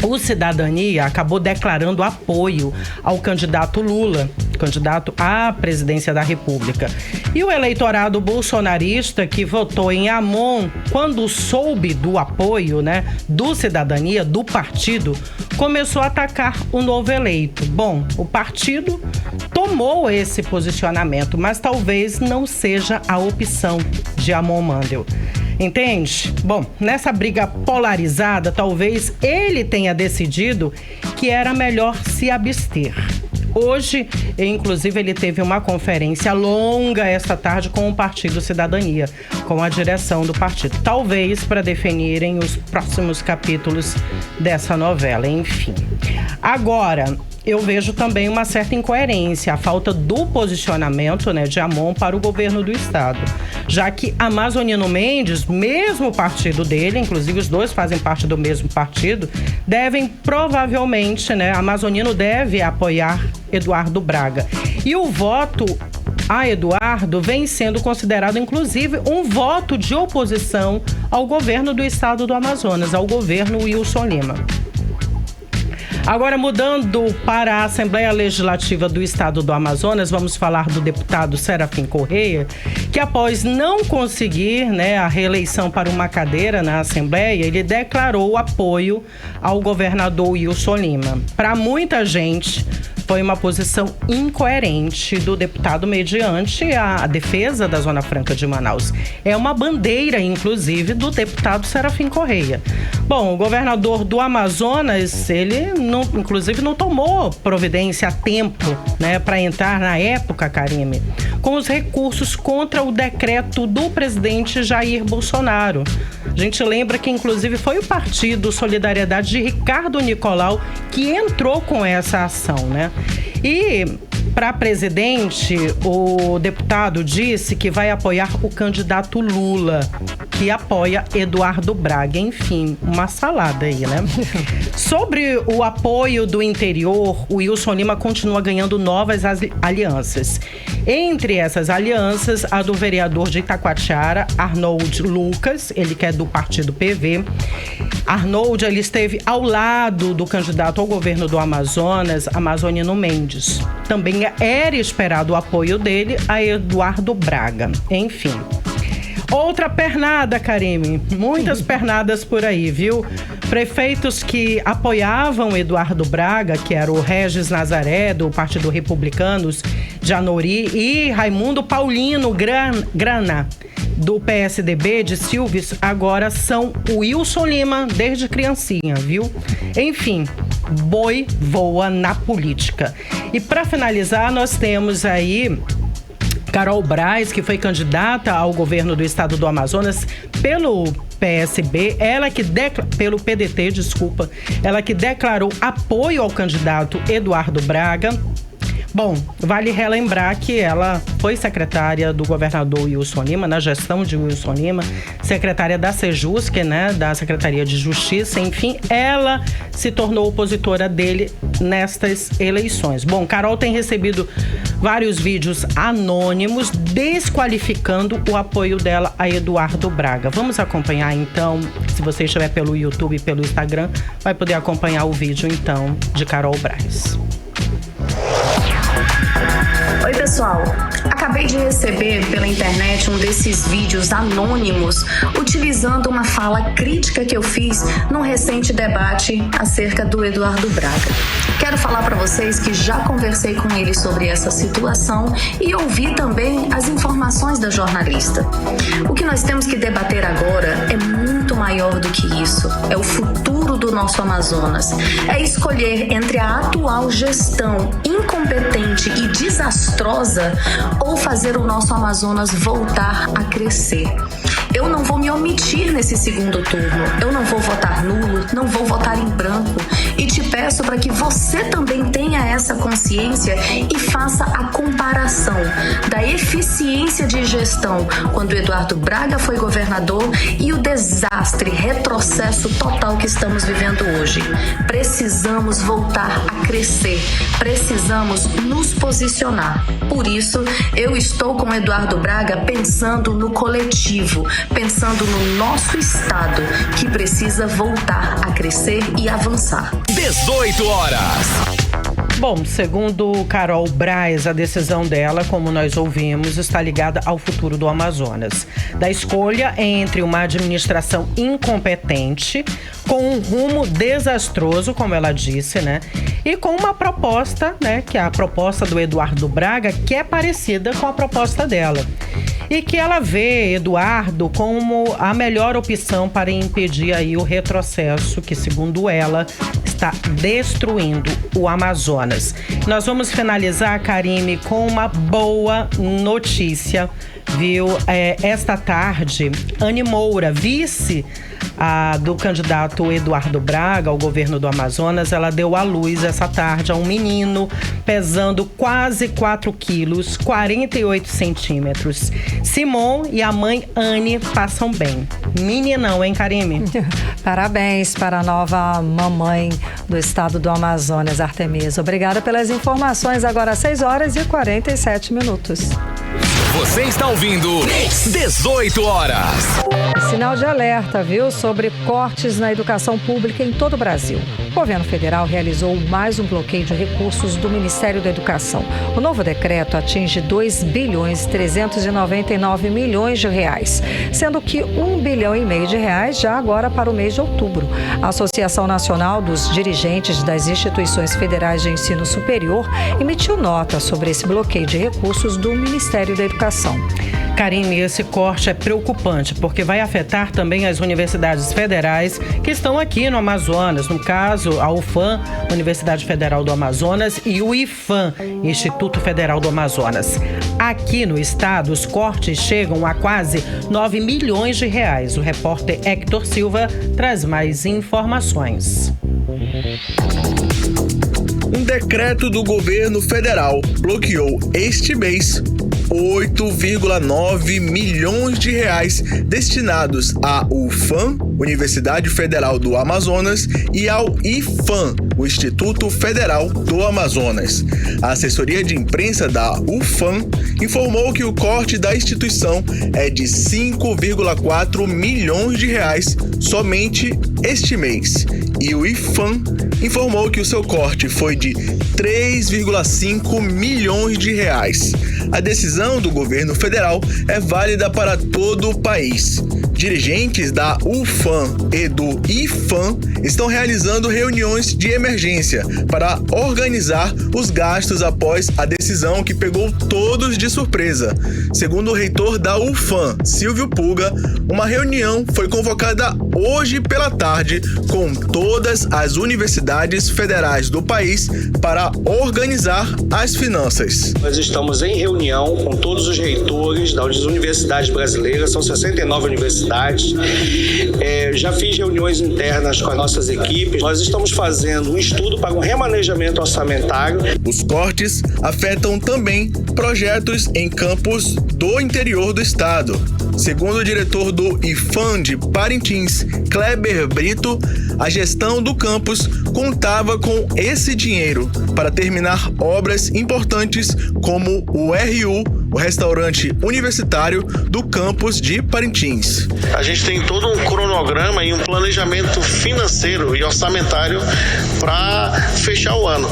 O Cidadania acabou declarando apoio ao candidato Lula, candidato à presidência da República. E o eleitorado bolsonarista que votou em Amon, quando soube do apoio, né, do Cidadania, do partido, começou a atacar o novo eleito. Bom, o partido tomou esse posicionamento, mas talvez não seja a opção de Amon Mandel. Entende? Bom, nessa briga polarizada, talvez ele tenha decidido que era melhor se abster. Hoje, inclusive, ele teve uma conferência longa esta tarde com o Partido Cidadania, com a direção do partido, talvez para definirem os próximos capítulos dessa novela, enfim. Agora, eu vejo também uma certa incoerência, a falta do posicionamento, né, de Amon para o governo do estado, já que Amazonino Mendes, mesmo partido dele, inclusive os dois fazem parte do mesmo partido, devem provavelmente, né, Amazonino deve apoiar Eduardo Braga. E o voto a Eduardo vem sendo considerado, inclusive, um voto de oposição ao governo do estado do Amazonas, ao governo Wilson Lima. Agora, mudando para a Assembleia Legislativa do Estado do Amazonas, vamos falar do deputado Serafim Correia, que após não conseguir, né, a reeleição para uma cadeira na Assembleia, ele declarou apoio ao governador Wilson Lima. Para muita gente, foi uma posição incoerente do deputado mediante a defesa da Zona Franca de Manaus. É uma bandeira, inclusive, do deputado Serafim Correia. Bom, o governador do Amazonas, ele inclusive não tomou providência a tempo, né, para entrar na época, Karime, com os recursos contra o decreto do presidente Jair Bolsonaro. A gente lembra que, inclusive, foi o partido Solidariedade de Ricardo Nicolau que entrou com essa ação, né? E para presidente, o deputado disse que vai apoiar o candidato Lula, que apoia Eduardo Braga. Enfim, uma salada aí, né? Sobre o apoio do interior, o Wilson Lima continua ganhando novas alianças. Entre essas alianças, a do vereador de Itacoatiara, Arnold Lucas, ele que é do partido PV. Arnold, ele esteve ao lado do candidato ao governo do Amazonas, Amazonino Mendes. Também era esperado o apoio dele a Eduardo Braga. Enfim. Outra pernada, Karime. Muitas pernadas por aí, viu? Prefeitos que apoiavam Eduardo Braga, que era o Regis Nazaré, do Partido Republicanos de Anori, e Raimundo Paulino Grana, do PSDB de Silves, agora são o Wilson Lima desde criancinha, viu? Enfim, boi voa na política. E para finalizar, nós temos aí Carol Braz, que foi candidata ao governo do estado do Amazonas pelo PSB, pelo PDT, desculpa, ela que declarou apoio ao candidato Eduardo Braga. Bom, vale relembrar que ela foi secretária do governador Wilson Lima, na gestão de Wilson Lima, secretária da Sejusc, né, da Secretaria de Justiça, enfim, ela se tornou opositora dele nestas eleições. Bom, Carol tem recebido vários vídeos anônimos desqualificando o apoio dela a Eduardo Braga. Vamos acompanhar então, se você estiver pelo YouTube e pelo Instagram, vai poder acompanhar o vídeo então de Carol Braz. Oi, pessoal. Acabei de receber pela internet um desses vídeos anônimos utilizando uma fala crítica que eu fiz num recente debate acerca do Eduardo Braga. Quero falar para vocês que já conversei com ele sobre essa situação e ouvi também as informações da jornalista. O que nós temos que debater agora é muito maior do que isso. É o futuro do nosso Amazonas. É escolher entre a atual gestão incompetente e desastrosa ou fazer o nosso Amazonas voltar a crescer. Eu não vou me omitir nesse segundo turno. Eu não vou votar nulo, não vou votar em branco. E te peço para que você também tenha essa consciência e faça a comparação da eficiência de gestão quando Eduardo Braga foi governador e o desastre, retrocesso total que estamos vivendo hoje. Precisamos voltar a crescer. Precisamos nos posicionar. Por isso, eu estou com Eduardo Braga pensando no coletivo, pensando no nosso estado, que precisa voltar a crescer e avançar. 18 horas. Bom, segundo Carol Braz, a decisão dela, como nós ouvimos, está ligada ao futuro do Amazonas. Da escolha entre uma administração incompetente, com um rumo desastroso, como ela disse, né? E com uma proposta, né? Que é a proposta do Eduardo Braga, que é parecida com a proposta dela. E que ela vê Eduardo como a melhor opção para impedir aí o retrocesso que, segundo ela, está destruindo o Amazonas. Nós vamos finalizar, Karime, com uma boa notícia, viu? Esta tarde, Anny Moura, vice do candidato Eduardo Braga ao governo do Amazonas, ela deu à luz essa tarde a um menino pesando quase 4 quilos, 48 centímetros. Simon e a mãe Anny passam bem. Meninão, hein, Karime? Parabéns para a nova mamãe do estado do Amazonas, Artemisa. Obrigada pelas informações. Agora 6 horas e 47 minutos. Você está ouvindo 18 horas. Sinal de alerta, viu, sobre cortes na educação pública em todo o Brasil. O governo federal realizou mais um bloqueio de recursos do Ministério da Educação. O novo decreto atinge 2,399 bilhões de reais, sendo que 1,5 bilhão de reais já agora para o mês de outubro. A Associação Nacional dos Dirigentes das Instituições Federais de Ensino Superior emitiu nota sobre esse bloqueio de recursos do Ministério da Educação. Karime, esse corte é preocupante porque vai afetar também as universidades federais que estão aqui no Amazonas, no caso a UFAM, Universidade Federal do Amazonas, e o IFAM, Instituto Federal do Amazonas. Aqui no estado, os cortes chegam a quase 9 milhões de reais. O repórter Hector Silva traz mais informações. Um decreto do governo federal bloqueou este mês 8,9 milhões de reais destinados à UFAM, Universidade Federal do Amazonas, e ao IFAM, o Instituto Federal do Amazonas. A assessoria de imprensa da UFAM informou que o corte da instituição é de 5,4 milhões de reais somente este mês. E o IFAM informou que o seu corte foi de 3,5 milhões de reais. A decisão do governo federal é válida para todo o país. Dirigentes da UFAM e do IFAM estão realizando reuniões de emergência para organizar os gastos após a decisão que pegou todos de surpresa. Segundo o reitor da UFAM, Silvio Puga, uma reunião foi convocada hoje pela tarde com todas as universidades federais do país para organizar as finanças. Nós estamos em reunião com todos os reitores das universidades brasileiras, são 69 universidades. Já fiz reuniões internas com as nossas equipes. Nós estamos fazendo um estudo para um remanejamento orçamentário. Os cortes afetam também projetos em campos do interior do estado. Segundo o diretor do IFAM de Parintins, Kleber Brito, a gestão do campus contava com esse dinheiro para terminar obras importantes como o RU, o restaurante universitário do campus de Parintins. A gente tem todo um cronograma e um planejamento financeiro e orçamentário para fechar o ano.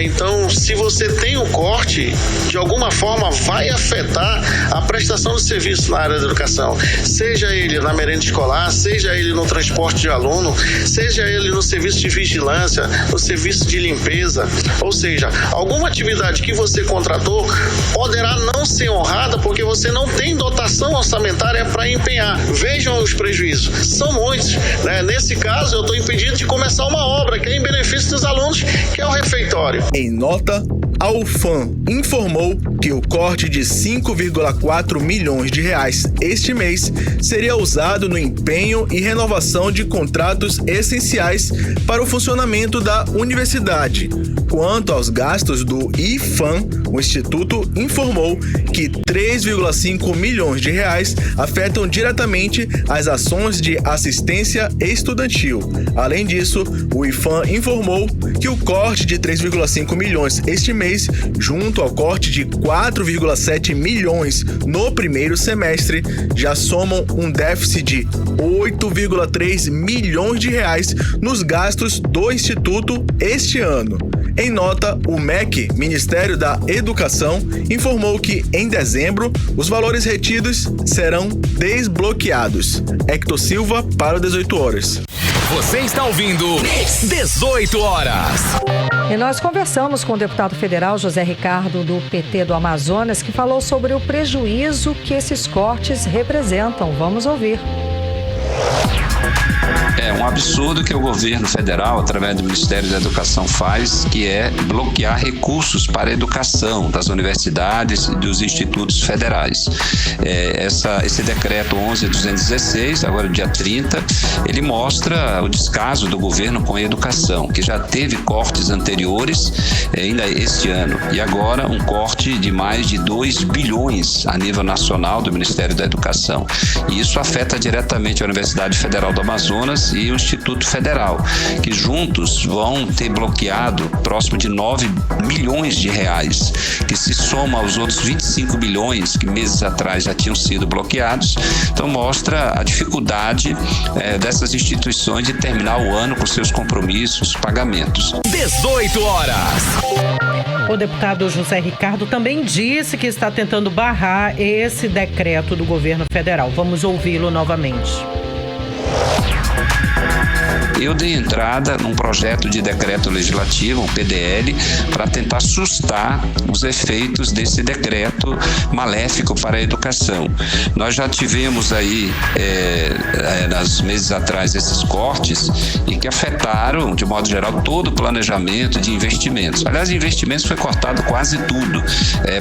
Então, se você tem um corte, de alguma forma vai afetar a prestação de serviço na área da educação, seja ele na merenda escolar, seja ele no transporte de aluno, seja ele no serviço de vigilância, no serviço de limpeza, ou seja, alguma atividade que você contratou poderá não ser honrada porque você não tem dotação orçamentária para empenhar. Vejam os prejuízos, são muitos. Nesse caso, eu estou impedido de começar uma obra que é em benefício dos alunos, que é o refeitório. Em nota, a UFAM informou que o corte de 5,4 milhões de reais este mês seria usado no empenho e renovação de contratos essenciais para o funcionamento da universidade. Quanto aos gastos do IFAM, o Instituto informou que 3,5 milhões de reais afetam diretamente as ações de assistência estudantil. Além disso, o IFAM informou que o corte de 3,5 milhões este mês, junto ao corte de 4,7 milhões no primeiro semestre, já somam um déficit de 8,3 milhões de reais nos gastos do Instituto este ano. Em nota, o MEC, Ministério da Educação, informou que, em dezembro, os valores retidos serão desbloqueados. Hector Silva, para o 18 horas. Você está ouvindo 18 horas. E nós conversamos com o deputado federal José Ricardo, do PT do Amazonas, que falou sobre o prejuízo que esses cortes representam. Vamos ouvir. É um absurdo que o governo federal, através do Ministério da Educação, faz, que é bloquear recursos para a educação das universidades e dos institutos federais. Esse decreto 11.216, agora dia 30, ele mostra o descaso do governo com a educação, que já teve cortes anteriores, ainda este ano, e agora um corte de mais de 2 bilhões a nível nacional do Ministério da Educação. E isso afeta diretamente a Universidade Federal do Amazonas e o Instituto Federal, que juntos vão ter bloqueado próximo de 9 milhões de reais, que se soma aos outros 25 bilhões que meses atrás já tinham sido bloqueados. Então mostra a dificuldade dessas instituições de terminar o ano com seus compromissos, pagamentos. 18 horas. O deputado José Ricardo também disse que está tentando barrar esse decreto do governo federal. Vamos ouvi-lo novamente. Eu dei entrada num projeto de decreto legislativo, um PDL, para tentar sustar os efeitos desse decreto maléfico para a educação. Nós já tivemos aí, nos meses atrás, esses cortes e que afetaram, de modo geral, todo o planejamento de investimentos. Aliás, investimentos foi cortado quase tudo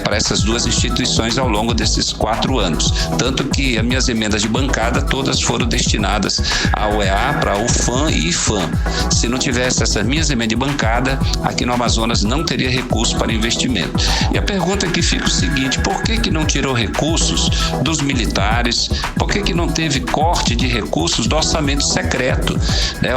para essas duas instituições ao longo desses 4 anos. Tanto que as minhas emendas de bancada todas foram destinadas ao UEA, para a UFAM e IFAM. Se não tivesse essas minhas emendas de bancada, aqui no Amazonas não teria recurso para investimento. E a pergunta que fica é o seguinte: por que não tirou recursos dos militares? Por que não teve corte de recursos do orçamento secreto?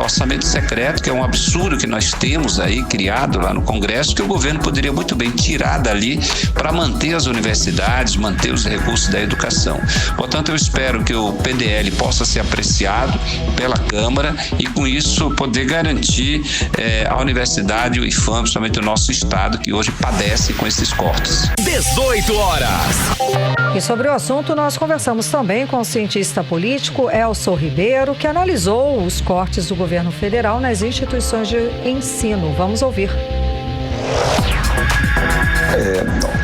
Orçamento secreto, que é um absurdo que nós temos aí criado lá no Congresso, que o governo poderia muito bem tirar dali para manter as universidades, manter os recursos da educação. Portanto, eu espero que o PDL possa ser apreciado pela pela Câmara e, com isso, poder garantir a universidade, o IFAM, principalmente o nosso estado, que hoje padece com esses cortes. 18 horas. E sobre o assunto, nós conversamos também com o cientista político Elson Ribeiro, que analisou os cortes do governo federal nas instituições de ensino. Vamos ouvir.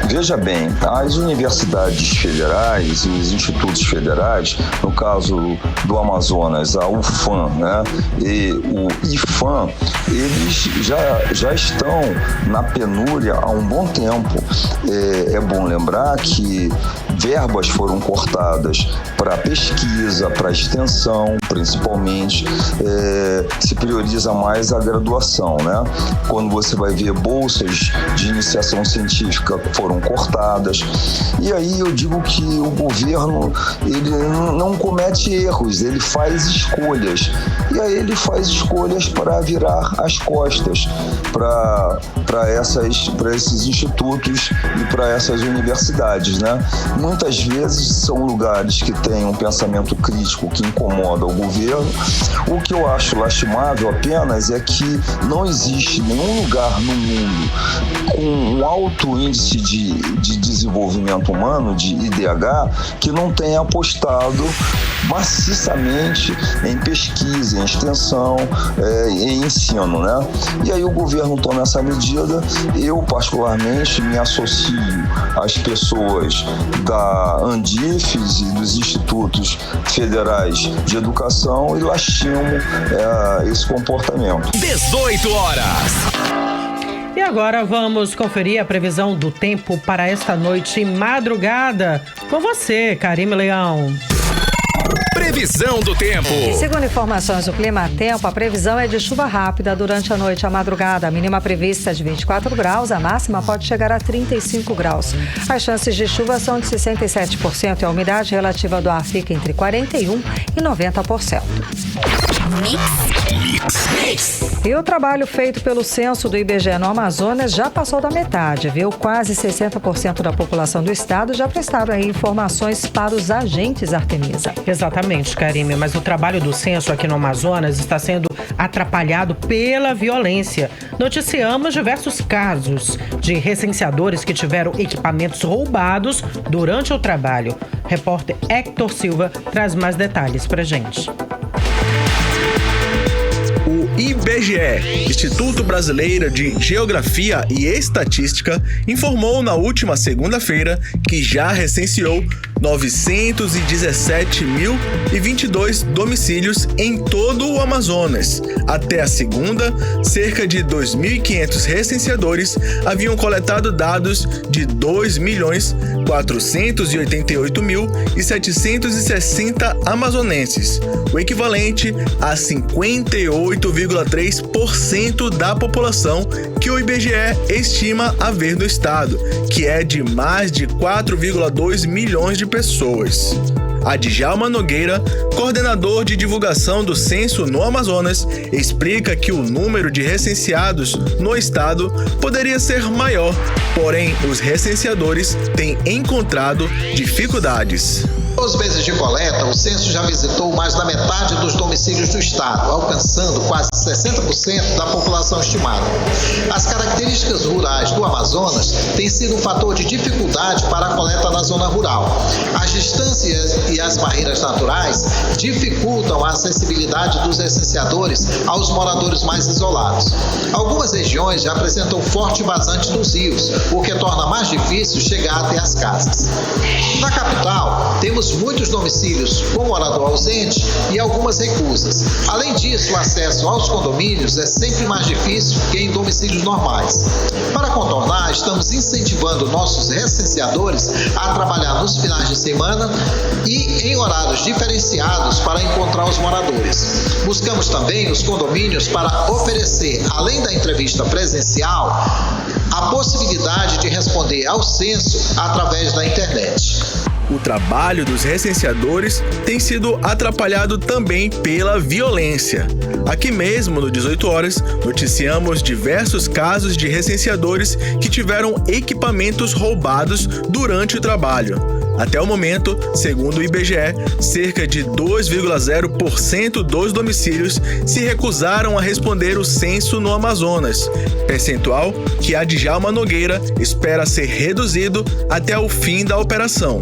Veja bem, as universidades federais e os institutos federais, no caso do Amazonas, a UFAM, né, e o IFAM, eles já estão na penúria há um bom tempo. É bom lembrar que verbas foram cortadas para pesquisa, para extensão, principalmente. Se prioriza mais a graduação, né? Quando você vai ver bolsas de iniciação científica foram cortadas. E aí eu digo que o governo, ele não comete erros, ele faz escolhas. E aí ele faz escolhas para virar as costas para esses institutos e para essas universidades, né? Muitas vezes são lugares que têm um pensamento crítico que incomoda o governo. O que eu acho lastimável apenas é que não existe nenhum lugar no mundo com um alto índice de desenvolvimento humano, de IDH, que não tenha apostado maciçamente em pesquisa, em extensão, em ensino, né? E aí o governo toma essa medida. Eu, particularmente, me associo às pessoas da Andifes e dos institutos federais de educação e lastimo esse comportamento. 18 horas. E agora vamos conferir a previsão do tempo para esta noite e madrugada. Com você, Karime Leão. Previsão do tempo. E segundo informações do Clima Tempo, a previsão é de chuva rápida durante a noite e a madrugada. A mínima prevista é de 24 graus, a máxima pode chegar a 35 graus. As chances de chuva são de 67% e a umidade relativa do ar fica entre 41% e 90%. E o trabalho feito pelo censo do IBGE no Amazonas já passou da metade, viu? Quase 60% da população do estado já prestaram aí informações para os agentes, Artemisa. Exatamente, Karime, mas o trabalho do censo aqui no Amazonas está sendo atrapalhado pela violência. Noticiamos diversos casos de recenseadores que tiveram equipamentos roubados durante o trabalho. Repórter Hector Silva traz mais detalhes pra gente. O IBGE, Instituto Brasileiro de Geografia e Estatística, informou na última segunda-feira que já recenseou 917.022 domicílios em todo o Amazonas. Até a segunda, cerca de 2.500 recenseadores haviam coletado dados de 2.488.760 amazonenses, o equivalente a 58,3% da população que o IBGE estima haver no estado, que é de mais de 4,2 milhões de pessoas. Adjalma Nogueira, coordenador de divulgação do censo no Amazonas, explica que o número de recenseados no estado poderia ser maior, porém os recenseadores têm encontrado dificuldades. 2 meses de coleta, o censo já visitou mais da metade dos domicílios do estado, alcançando quase 60% da população estimada. As características rurais do Amazonas têm sido um fator de dificuldade para a coleta na zona rural. As distâncias e as barreiras naturais dificultam a acessibilidade dos recenseadores aos moradores mais isolados. Algumas regiões já apresentam forte vazante dos rios, o que torna mais difícil chegar até as casas. Na capital, temos muitos domicílios com morador ausente e algumas recusas. Além disso, o acesso aos condomínios é sempre mais difícil que em domicílios normais. Para contornar, estamos incentivando nossos recenseadores a trabalhar nos finais de semana e em horários diferenciados para encontrar os moradores. Buscamos também os condomínios para oferecer, além da entrevista presencial, a possibilidade de responder ao censo através da internet. O trabalho dos recenseadores tem sido atrapalhado também pela violência. Aqui mesmo, no 18 horas, noticiamos diversos casos de recenseadores que tiveram equipamentos roubados durante o trabalho. Até o momento, segundo o IBGE, cerca de 2,0% dos domicílios se recusaram a responder o censo no Amazonas, percentual que a Djalma Nogueira espera ser reduzido até o fim da operação.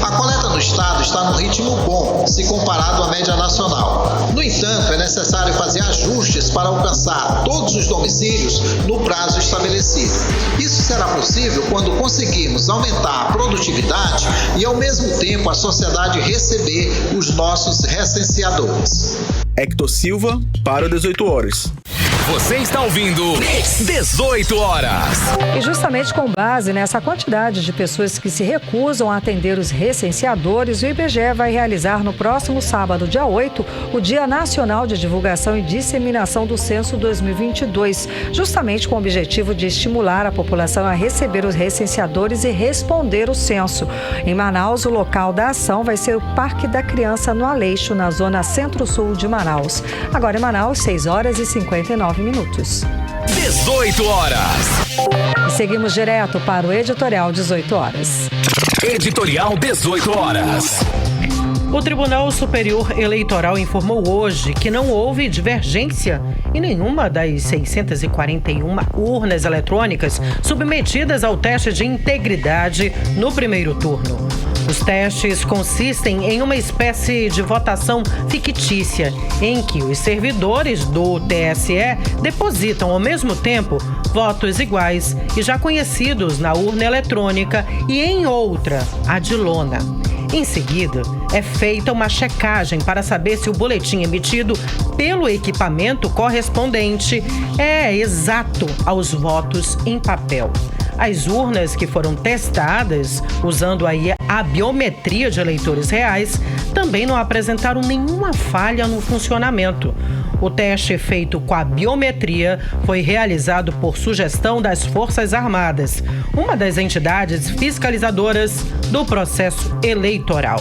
A coleta no estado está num ritmo bom, se comparado à média nacional. No entanto, é necessário fazer ajustes para alcançar todos os domicílios no prazo estabelecido. Isso será possível quando conseguirmos aumentar a produtividade e, ao mesmo tempo, a sociedade receber os nossos recenseadores. Hector Silva, para o 18 Horas. Você está ouvindo 18 Horas. E justamente com base nessa quantidade de pessoas que se recusam a atender os recenseadores, o IBGE vai realizar no próximo sábado, dia 8, o Dia Nacional de Divulgação e Disseminação do Censo 2022, justamente com o objetivo de estimular a população a receber os recenseadores e responder o censo. Em Manaus, o local da ação vai ser o Parque da Criança no Aleixo, na zona centro-sul de Manaus. Agora em Manaus, 6 horas e 59 minutos. 18 Horas. E seguimos direto para o Editorial 18 Horas. Editorial 18 Horas. O Tribunal Superior Eleitoral informou hoje que não houve divergência em nenhuma das 641 urnas eletrônicas submetidas ao teste de integridade no primeiro turno. Os testes consistem em uma espécie de votação fictícia, em que os servidores do TSE depositam ao mesmo tempo votos iguais e já conhecidos na urna eletrônica e em outra, a de lona. Em seguida, é feita uma checagem para saber se o boletim emitido pelo equipamento correspondente é exato aos votos em papel. As urnas que foram testadas, usando aí a biometria de eleitores reais, também não apresentaram nenhuma falha no funcionamento. O teste feito com a biometria foi realizado por sugestão das Forças Armadas, uma das entidades fiscalizadoras do processo eleitoral.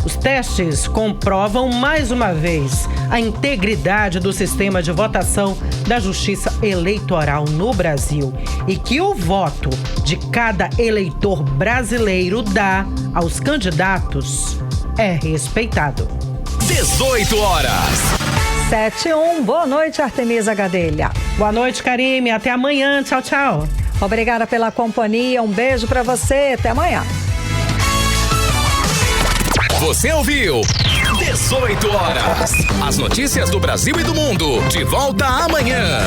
Os testes comprovam mais uma vez a integridade do sistema de votação da Justiça Eleitoral no Brasil e que o voto de cada eleitor brasileiro dá aos candidatos é respeitado. 18 Horas. 7:01. Boa noite, Artemisa Gadelha. Boa noite, Karime. Até amanhã. Tchau, tchau. Obrigada pela companhia. Um beijo pra você. Até amanhã. Você ouviu 18 Horas. As notícias do Brasil e do mundo. De volta amanhã.